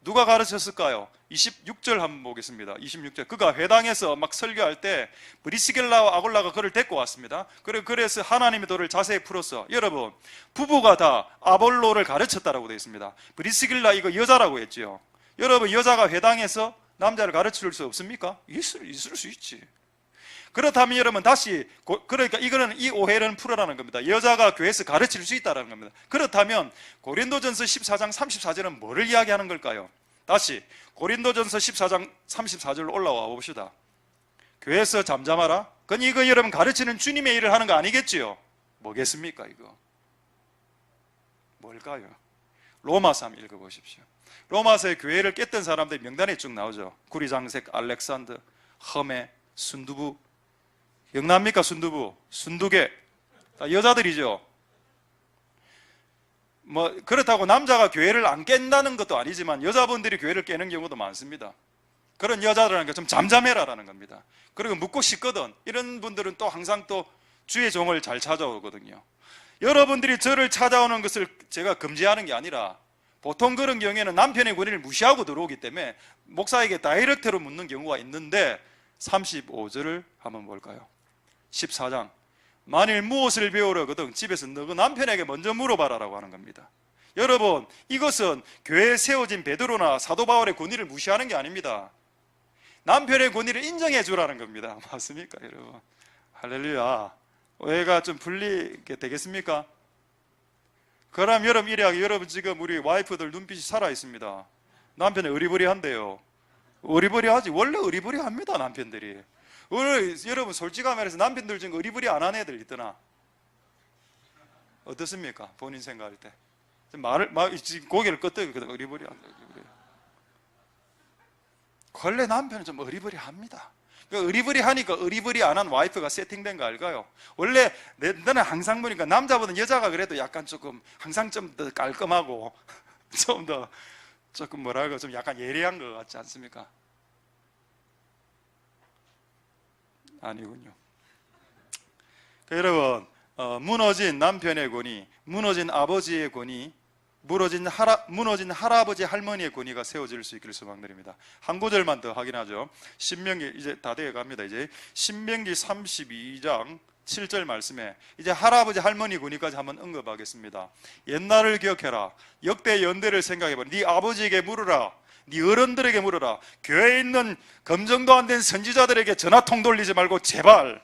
누가 가르쳤을까요? 26절 한번 보겠습니다. 26절. 그가 회당에서 막 설교할 때 브리스길라와 아굴라가 그를 데리고 왔습니다. 그래서 하나님의 도를 자세히 풀었어. 여러분, 부부가 다 아볼로를 가르쳤다라고 되어 있습니다. 브리스길라 이거 여자라고 했죠. 여러분, 여자가 회당에서 남자를 가르칠 수 없습니까? 있을 수 있지. 그렇다면 여러분 그러니까 이거는 이 오해를 풀어라는 겁니다. 여자가 교회에서 가르칠 수 있다는 겁니다. 그렇다면 고린도전서 14장 34절은 뭐를 이야기하는 걸까요? 다시 고린도전서 14장 34절로 올라와 봅시다. 교회에서 잠잠하라. 그건 이거 여러분 가르치는 주님의 일을 하는 거 아니겠지요? 뭐겠습니까 이거? 뭘까요? 로마서 한번 읽어보십시오. 로마서의 교회를 깼던 사람들이 명단에 쭉 나오죠. 구리장색, 알렉산더, 험해, 순두부. 기억납니까? 순두부, 순두개. 여자들이죠. 뭐 그렇다고 남자가 교회를 안 깬다는 것도 아니지만 여자분들이 교회를 깨는 경우도 많습니다. 그런 여자들은 좀 잠잠해라라는 겁니다. 그리고 묻고 싶거든. 이런 분들은 또 항상 또 주의 종을 잘 찾아오거든요. 여러분들이 저를 찾아오는 것을 제가 금지하는 게 아니라 보통 그런 경우에는 남편의 권위를 무시하고 들어오기 때문에 목사에게 다이렉트로 묻는 경우가 있는데 35절을 한번 볼까요? 14장. 만일 무엇을 배우려거든 집에서 너그 남편에게 먼저 물어봐라라고 하는 겁니다. 여러분, 이것은 교회에 세워진 베드로나 사도 바울의 권위를 무시하는 게 아닙니다. 남편의 권위를 인정해 주라는 겁니다. 맞습니까, 여러분? 할렐루야. 오해가 좀 풀리게 되겠습니까? 그럼 여러분 지금 우리 와이프들 눈빛이 살아 있습니다. 남편이 어리버리한데요. 어리버리하지. 원래 어리버리합니다, 남편들이. 오늘 여러분 솔직하게 말해서 남편들 중에 어리버리 안 하는 애들 있더나? 어떻습니까? 본인 생각할 때 지금 고개를 끄덕이거든. 어리버리한다. 원래 남편은 좀 어리버리합니다. 어리버리하니까 어리버리 안 한 와이프가 세팅된 거 알까요? 원래 너는 항상 보니까 남자보다 여자가 그래도 약간 조금 항상 좀 더 깔끔하고 좀 더 조금 뭐랄까 좀 약간 예리한 것 같지 않습니까? 아니군요. 여러분, 무너진 남편의 권위, 무너진 아버지의 권위, 무너진 할아버지 할머니의 권위가 세워질 수 있기를 소망드립니다. 한 구절만 더 확인하죠. 신명기 이제 다 되어 갑니다. 이제 신명기 32장 7절 말씀에 이제 할아버지 할머니 권위까지 한번 언급하겠습니다. 옛날을 기억해라. 역대 연대를 생각해봐. 네 아버지에게 물으라. 네 어른들에게 물어라. 교회에 있는 검증도 안 된 선지자들에게 전화통 돌리지 말고 제발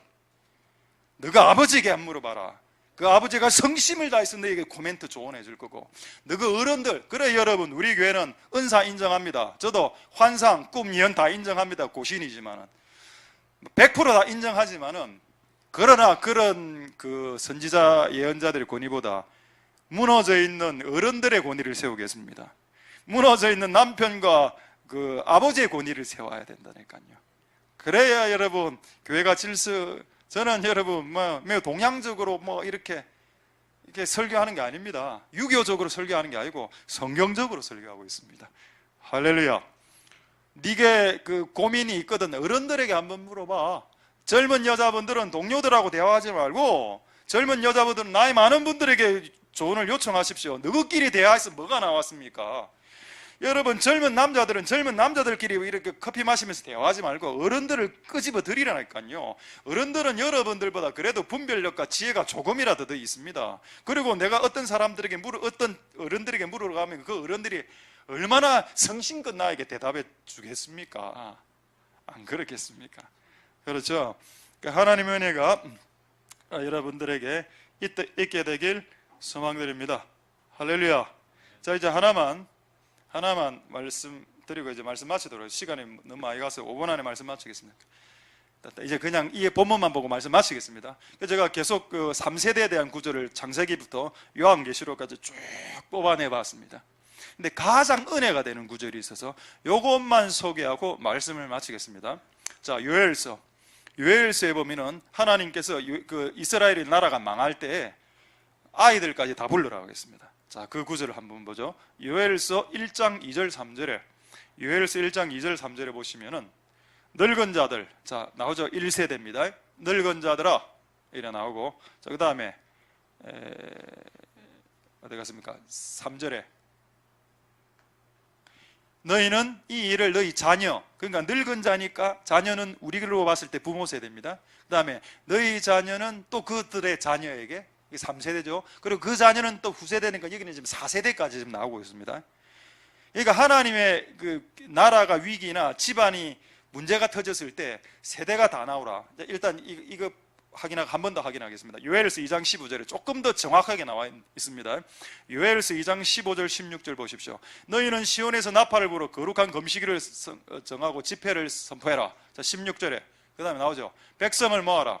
너가 아버지에게 안 물어봐라. 그 아버지가 성심을 다해서 너에게 코멘트 조언해 줄 거고, 너가 어른들, 그래 여러분, 우리 교회는 은사 인정합니다. 저도 환상, 꿈, 예언 다 인정합니다. 고신이지만은 100% 다 인정하지만은, 그러나 그런 그 선지자 예언자들의 권위보다 무너져 있는 어른들의 권위를 세우겠습니다. 무너져 있는 남편과 그 아버지의 권위를 세워야 된다니까요. 그래야 여러분 교회가 저는 여러분 매우 동양적으로 이렇게 설교하는 게 아닙니다. 유교적으로 설교하는 게 아니고 성경적으로 설교하고 있습니다. 할렐루야. 네게 그 고민이 있거든 어른들에게 한번 물어봐. 젊은 여자분들은 동료들하고 대화하지 말고 젊은 여자분들은 나이 많은 분들에게 조언을 요청하십시오. 너희끼리 대화해서 뭐가 나왔습니까? 여러분, 젊은 남자들은 젊은 남자들끼리 이렇게 커피 마시면서 대화하지 말고 어른들을 끄집어 드리라니까요. 어른들은 여러분들보다 그래도 분별력과 지혜가 조금이라도 더 있습니다. 그리고 내가 어떤 어른들에게 물어가면 그 어른들이 얼마나 성심껏 나에게 대답해 주겠습니까? 안 그렇겠습니까? 그렇죠? 하나님의 은혜가 여러분들에게 있게 되길 소망드립니다. 할렐루야. 자, 이제 하나만 말씀드리고 이제 말씀 마치도록 하겠습니다. 시간이 너무 많이 가서 5분 안에 말씀 마치겠습니다. 이제 그냥 이 본문만 보고 말씀 마치겠습니다. 제가 계속 그 3세대에 대한 구절을 창세기부터 요한계시록까지 쭉 뽑아내 봤습니다. 근데 가장 은혜가 되는 구절이 있어서 요것만 소개하고 말씀을 마치겠습니다. 자, 요엘서에 보면은 하나님께서 그 이스라엘의 나라가 망할 때 아이들까지 다 불러라고 하겠습니다. 자, 그 구절을 한번 보죠. 요엘서 1장 2절 3절에 요엘서 1장 2절 3절에 보시면은 늙은 자들, 자 나오죠. 1세대입니다. 늙은 자들아 이래 나오고, 자 그다음에 어디 갔습니까? 3절에 너희는 이 일을 너희 자녀, 그러니까 늙은 자니까 자녀는 우리로 봤을 때 부모 세대입니다. 그 다음에 너희 자녀는 또 그들의 자녀에게, 이게 3세대죠. 그리고 그 자녀는 또 후세대니까 여기는 지금 4세대까지 지금 나오고 있습니다. 그러니까 하나님의 그 나라가 위기나 집안이 문제가 터졌을 때 세대가 다 나오라. 일단 이거 한 번 더 확인하겠습니다. 요엘서 2장 15절에 조금 더 정확하게 나와 있습니다. 요엘서 2장 15절 16절 보십시오. 너희는 시온에서 나팔을 불어 거룩한 금식일을 정하고 집회를 선포해라. 자, 16절에 그 다음에 나오죠. 백성을 모아라.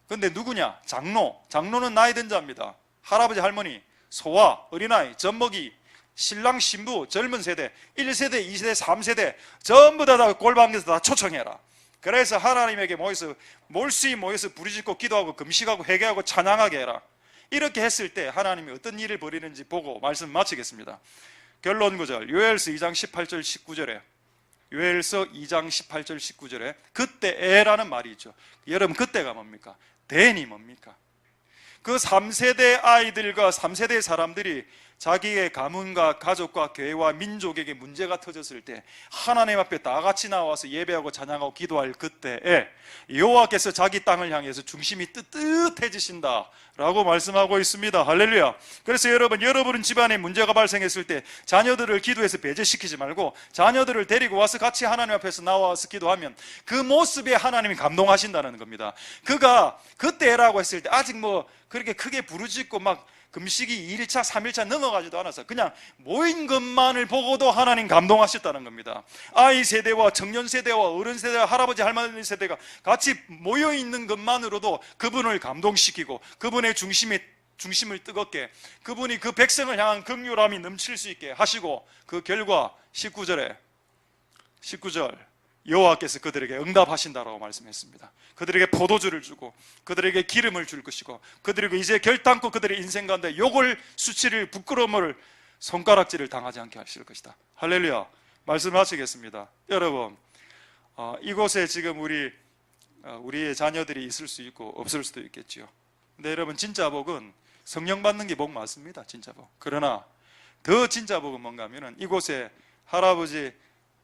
근데 누구냐? 장로는 나이 든 자입니다. 할아버지 할머니, 소아, 어린아이, 젖먹이, 신랑 신부, 젊은 세대, 1세대, 2세대, 3세대 전부 다 골방에서 다 초청해라. 그래서 하나님에게 몰수히 모여서 부르짖고 기도하고 금식하고 회개하고 찬양하게 해라. 이렇게 했을 때 하나님이 어떤 일을 벌이는지 보고 말씀 마치겠습니다. 결론 구절 요엘서 2장 18절 19절에 요엘서 2장 18절 19절에 그때에라는 말이 있죠. 여러분, 그때가 뭡니까? 대니 뭡니까? 그 3세대 아이들과 3세대 사람들이 자기의 가문과 가족과 교회와 민족에게 문제가 터졌을 때 하나님 앞에 다 같이 나와서 예배하고 찬양하고 기도할 그때에 여호와께서 자기 땅을 향해서 중심이 뜨뜻해지신다 라고 말씀하고 있습니다. 할렐루야. 그래서 여러분은 집안에 문제가 발생했을 때 자녀들을 기도해서 배제시키지 말고 자녀들을 데리고 와서 같이 하나님 앞에서 나와서 기도하면 그 모습에 하나님이 감동하신다는 겁니다. 그가 그때라고 했을 때 아직 뭐 그렇게 크게 부르짖고 막 금식이 1차, 3일차 넘어가지도 않아서 그냥 모인 것만을 보고도 하나님 감동하셨다는 겁니다. 아이 세대와 청년 세대와 어른 세대와 할아버지 할머니 세대가 같이 모여있는 것만으로도 그분을 감동시키고 그분의 중심을 뜨겁게, 그분이 그 백성을 향한 긍휼함이 넘칠 수 있게 하시고, 그 결과 19절 여호와께서 그들에게 응답하신다라고 말씀했습니다. 그들에게 포도주를 주고 그들에게 기름을 줄 것이고 그들에게 이제 결단코 그들의 인생 가운데 욕을, 수치를, 부끄러움을, 손가락질을 당하지 않게 하실 것이다. 할렐루야. 말씀 마치겠습니다. 여러분, 이곳에 지금 우리의 자녀들이 있을 수 있고 없을 수도 있겠지요. 근데 여러분, 진짜 복은 성령 받는 게 복 맞습니다. 진짜 복. 그러나 더 진짜 복은 뭔가 하면은 이곳에 할아버지,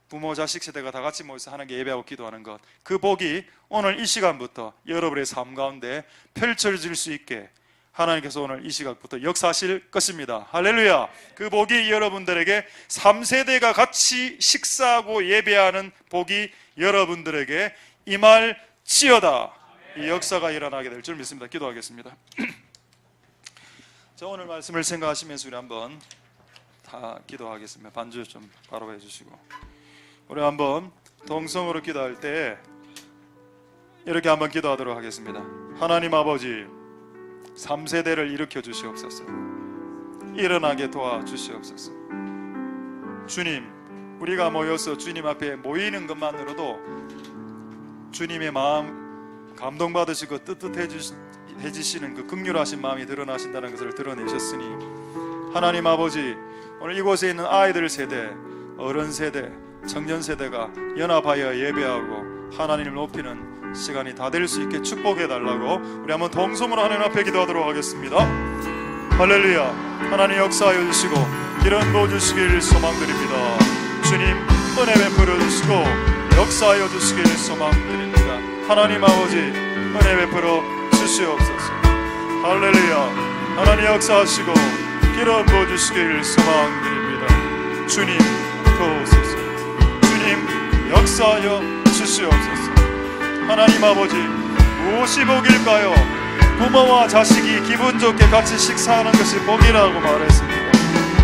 부모, 자식 세대가 다 같이 모여서 하나님께 예배하고 기도하는 것, 그 복이 오늘 이 시간부터 여러분의 삶 가운데 펼쳐질 수 있게 하나님께서 오늘 이 시간부터 역사하실 것입니다. 할렐루야. 그 복이 여러분들에게 3세대가 같이 식사하고 예배하는 복이 여러분들에게 임할지어다. 이 역사가 일어나게 될 줄 믿습니다. 기도하겠습니다. 자, 오늘 말씀을 생각하시면서 우리 한번 다 기도하겠습니다. 반주 좀 바로 해주시고 우리 한번 동성으로 기도할 때 이렇게 한번 기도하도록 하겠습니다. 하나님 아버지, 3세대를 일으켜 주시옵소서. 일어나게 도와주시옵소서. 주님, 우리가 모여서 주님 앞에 모이는 것만으로도 주님의 마음 감동받으시고 뜨뜻해지시는 그 긍휼하신 마음이 드러나신다는 것을 드러내셨으니 하나님 아버지, 오늘 이곳에 있는 아이들 세대, 어른 세대, 청년 세대가 연합하여 예배하고 하나님을 높이는 시간이 다 될 수 있게 축복해 달라고 우리 한번 동성으로 하나님 앞에 기도하도록 하겠습니다. 할렐루야. 하나님 역사하여 주시고 기름 부어 주시길 소망드립니다. 주님 은혜 베풀어 주시고 역사하여 주시길 소망드립니다. 하나님 아버지 은혜 베풀어 주시옵소서. 할렐루야. 하나님 역사하시고 기름 부어 주시길 소망드립니다. 주님 도우소서. 주님 역사하여 주시옵소서. 하나님 아버지 무엇이 복일까요? 부모와 자식이 기분 좋게 같이 식사하는 것이 복이라고 말했습니다.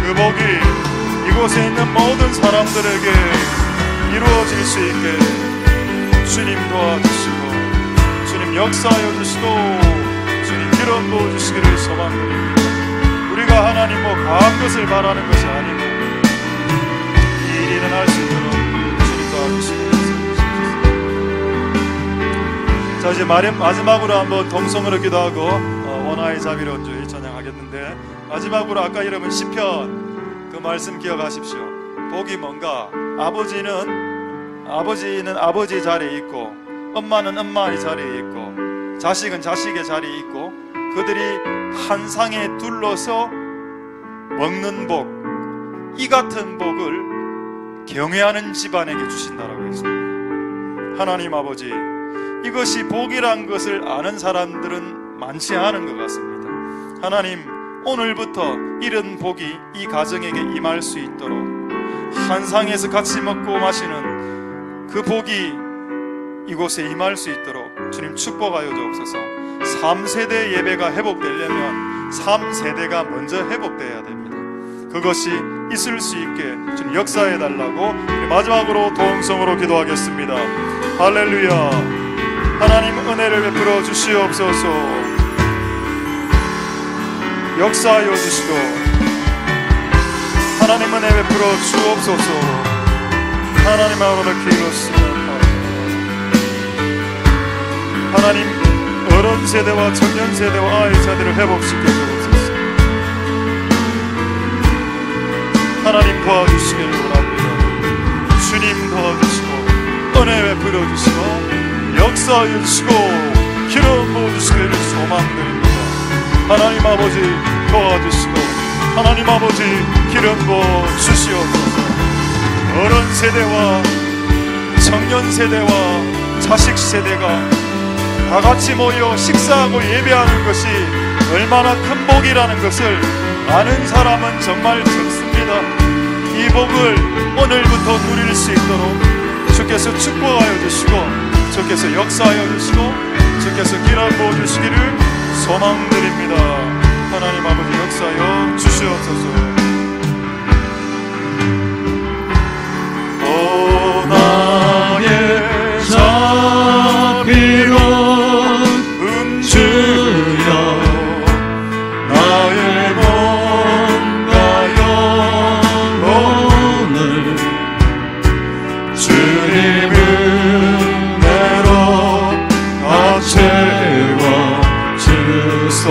그 복이 이곳에 있는 모든 사람들에게 이루어질 수 있게 주님 도와주시고 주님 역사하여 주시고 주님 기름 부어주시기를 소망드립니다. 우리가 하나님 과한 것을 바라는 것이 아니고 이 일이 일어날 수 있도록 주님 도와주시고 자, 이제 마지막으로 한번 동성으로 기도하고 원하의 자비로 온주의 찬양하겠는데, 마지막으로 아까 여러분 시편 그 말씀 기억하십시오. 복이 뭔가? 아버지는 아버지 자리에 있고, 엄마는 엄마의 자리에 있고, 자식은 자식의 자리에 있고, 그들이 한 상에 둘러서 먹는 복, 이 같은 복을 경외하는 집안에게 주신다라고 했습니다. 하나님 아버지, 이것이 복이란 것을 아는 사람들은 많지 않은 것 같습니다. 하나님, 오늘부터 이런 복이 이 가정에게 임할 수 있도록 한 상에서 같이 먹고 마시는 그 복이 이곳에 임할 수 있도록 주님 축복하여 주옵소서. 3세대 예배가 회복되려면 3세대가 먼저 회복되어야 됩니다. 그것이 있을 수 있게 주님 역사해 달라고 마지막으로 동성으로 기도하겠습니다. 할렐루야. 하나님 은혜를 베풀어 주시옵소서. 역사하여 주시고 하나님 은혜 베풀어 주옵소서. 하나님 아버지 기도했습니다. 하나님 어른 세대와 청년 세대와 아이 세대를 회복시켜 주옵소서. 하나님 도와주시기를 원합니다. 주님 도와주시고 은혜 베풀어 주시고 역사하여 주시고 기름 부어주시기를 소망드립니다. 하나님 아버지 도와주시고 하나님 아버지 기름 부어주시옵소서. 어른 세대와 청년 세대와 자식 세대가 다 같이 모여 식사하고 예배하는 것이 얼마나 큰 복이라는 것을 아는 사람은 정말 적습니다. 이 복을 오늘부터 누릴 수 있도록 주께서 축복하여 주시고 주께서 역사하여 주시고 주께서 기름 부어주시기를 소망드립니다. 하나님 아버지 역사하여 주시옵소서. 오 나의 자비로 주여 나의 몸과 영혼을 주님을 채워 주소서.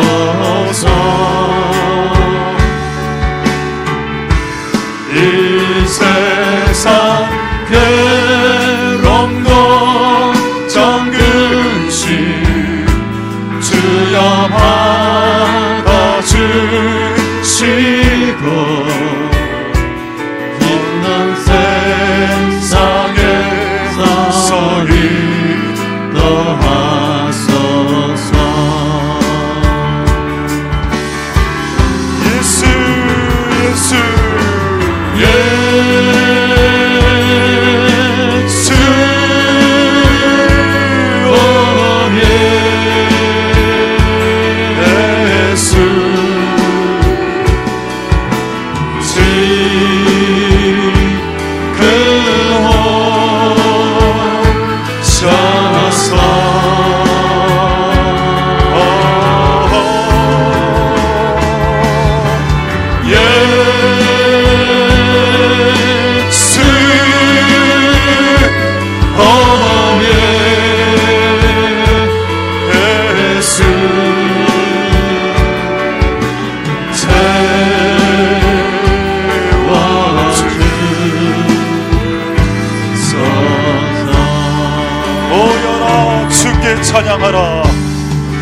주께 찬양하라.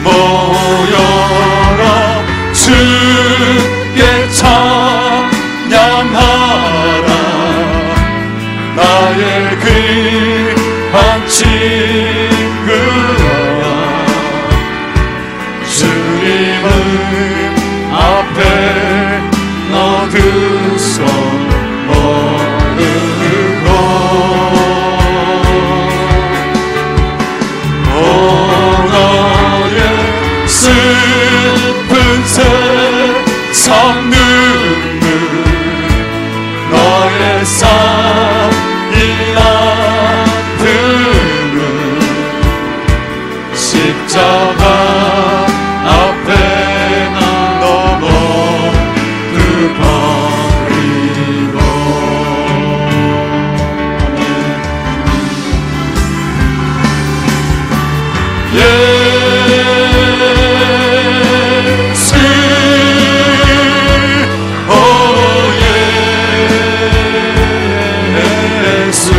모여라 주께 찬양하라. 나의 귀한 친구야, 주님을 앞에 너 두 손 모으고 너의 슬픈 세상 눈물 너의 쌓인 아픔을 십자가 앞에 너 모두 버리고 예수 오 예수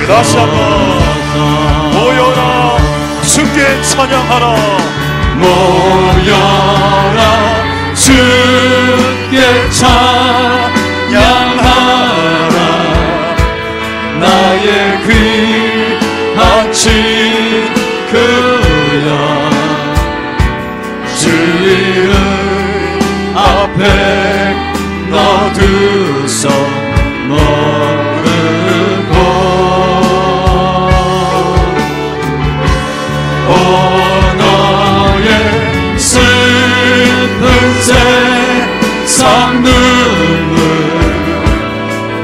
다시 한번 모여라 주께 찬양하라. 모여라 주께 찬양하라. 나의 귀한 친구야, 주 이름 앞에 너 두 손 모으고 너의 슬픈 세상 눈물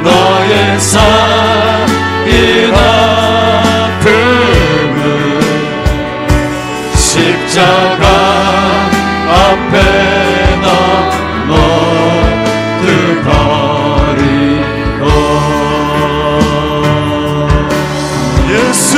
너의 쌓인 아픔을 십자가 앞에 너 모두 버리고 예수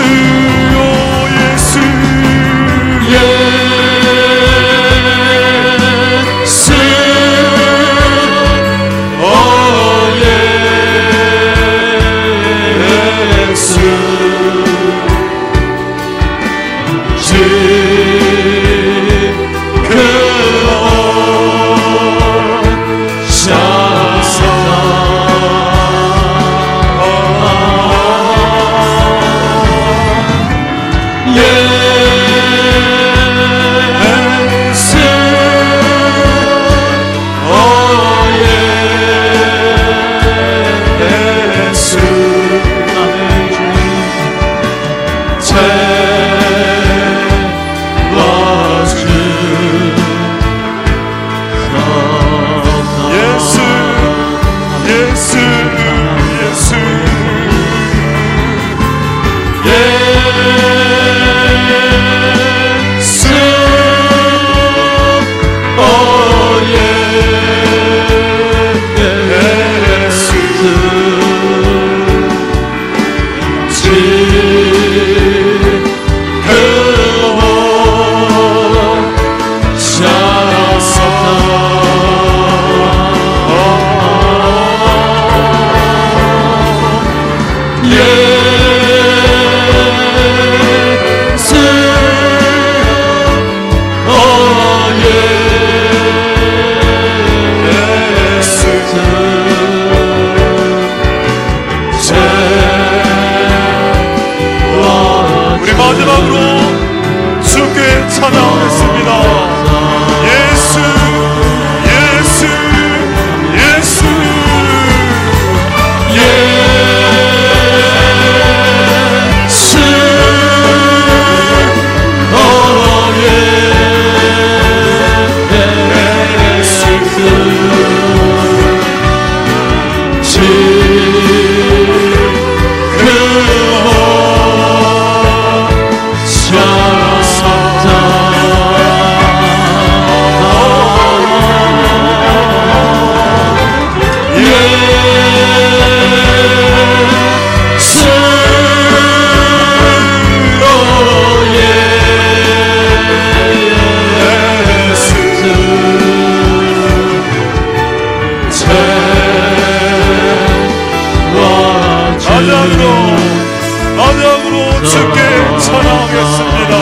나장으로 주께 찬양하겠습니다.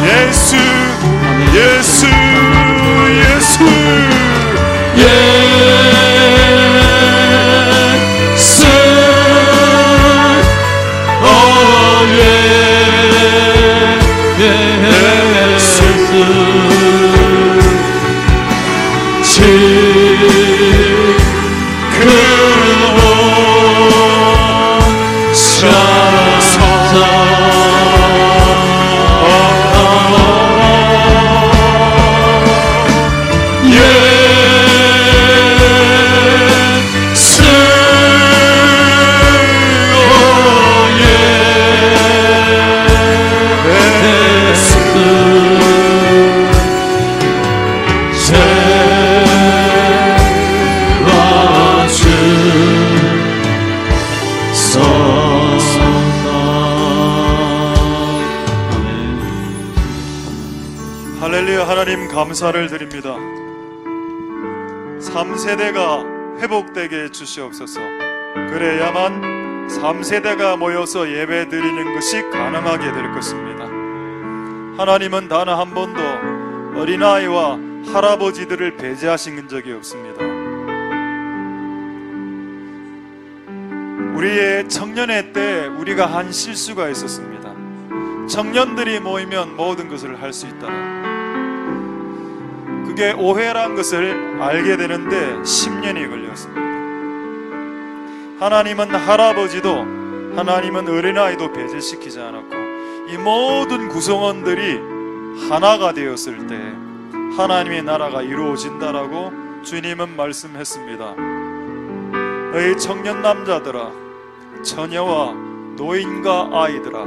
예수 예수 예수 예수 할렐루야. 하나님 감사를 드립니다. 3세대가 회복되게 해주시옵소서. 그래야만 3세대가 모여서 예배 드리는 것이 가능하게 될 것입니다. 하나님은 단 한 번도 어린아이와 할아버지들을 배제하신 적이 없습니다. 우리의 청년회 때 우리가 한 실수가 있었습니다. 청년들이 모이면 모든 것을 할 수 있다. 그게 오해란 것을 알게 되는데 10년이 걸렸습니다. 하나님은 할아버지도 하나님은 어린아이도 배제시키지 않았고 이 모든 구성원들이 하나가 되었을 때 하나님의 나라가 이루어진다라고 주님은 말씀했습니다. 너희 청년 남자들아, 처녀와 노인과 아이들아,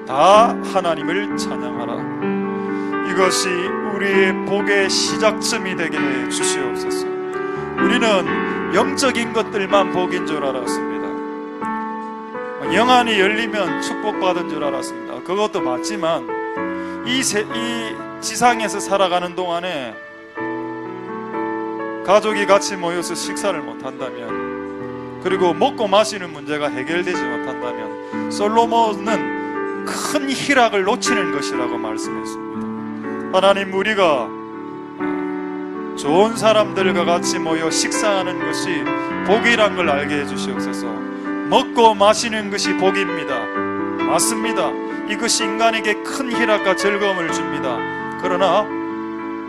다 하나님을 찬양하라. 이것이 우리의 복의 시작점이 되게 해 주시옵소서. 우리는 영적인 것들만 복인 줄 알았습니다. 영안이 열리면 축복받은 줄 알았습니다. 그것도 맞지만 이 지상에서 살아가는 동안에 가족이 같이 모여서 식사를 못한다면, 그리고 먹고 마시는 문제가 해결되지 못한다면 솔로몬은 큰 희락을 놓치는 것이라고 말씀했습니다. 하나님, 우리가 좋은 사람들과 같이 모여 식사하는 것이 복이란 걸 알게 해주시옵소서. 먹고 마시는 것이 복입니다. 맞습니다. 이것이 인간에게 큰 희락과 즐거움을 줍니다. 그러나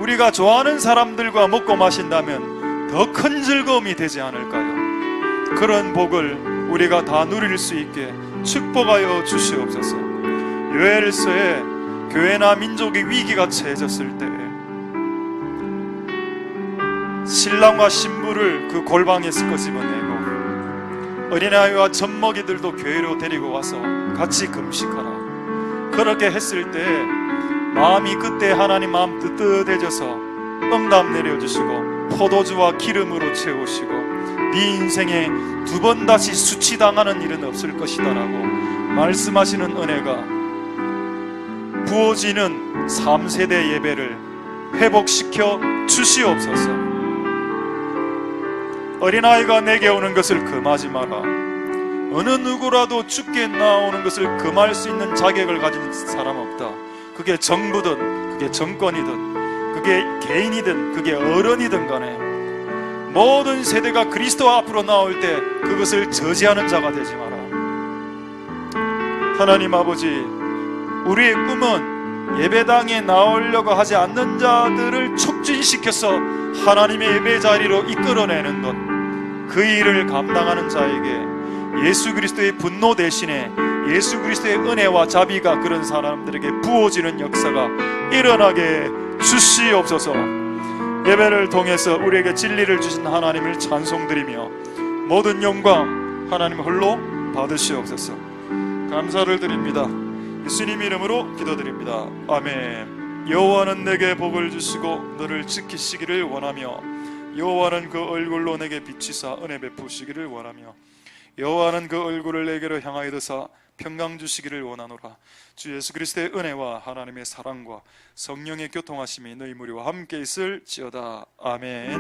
우리가 좋아하는 사람들과 먹고 마신다면 더 큰 즐거움이 되지 않을까요? 그런 복을 우리가 다 누릴 수 있게 축복하여 주시옵소서. 요엘서에 교회나 민족의 위기가 처해졌을 때 신랑과 신부를 그 골방에서 끄집어내고 어린아이와 젖먹이들도 교회로 데리고 와서 같이 금식하라. 그렇게 했을 때 마음이 그때 하나님 마음 뜨뜻해져서 응답 내려주시고 포도주와 기름으로 채우시고 네 인생에 두 번 다시 수치당하는 일은 없을 것이다 라고 말씀하시는 은혜가 부어지는 3세대 예배를 회복시켜 주시옵소서. 어린아이가 내게 오는 것을 금하지 마라. 어느 누구라도 주께 나오는 것을 금할 수 있는 자격을 가진 사람 없다. 그게 정부든 그게 정권이든 그게 개인이든 그게 어른이든 간에 모든 세대가 그리스도 앞으로 나올 때 그것을 저지하는 자가 되지 마라. 하나님 아버지, 우리의 꿈은 예배당에 나오려고 하지 않는 자들을 촉진시켜서 하나님의 예배 자리로 이끌어내는 것, 그 일을 감당하는 자에게 예수 그리스도의 분노 대신에 예수 그리스도의 은혜와 자비가 그런 사람들에게 부어지는 역사가 일어나게 주시옵소서. 예배를 통해서 우리에게 진리를 주신 하나님을 찬송드리며 모든 영광 하나님 홀로 받으시옵소서. 감사를 드립니다. 예수님 이름으로 기도드립니다. 아멘. 여호와는 내게 복을 주시고 너를 지키시기를 원하며 여호와는 그 얼굴로 내게 비치사 은혜 베푸시기를 원하며 여호와는 그 얼굴을 내게로 향하여 드사 평강 주시기를 원하노라. 주 예수 그리스도의 은혜와 하나님의 사랑과 성령의 교통하심이 너희 무리와 함께 있을지어다. 아멘.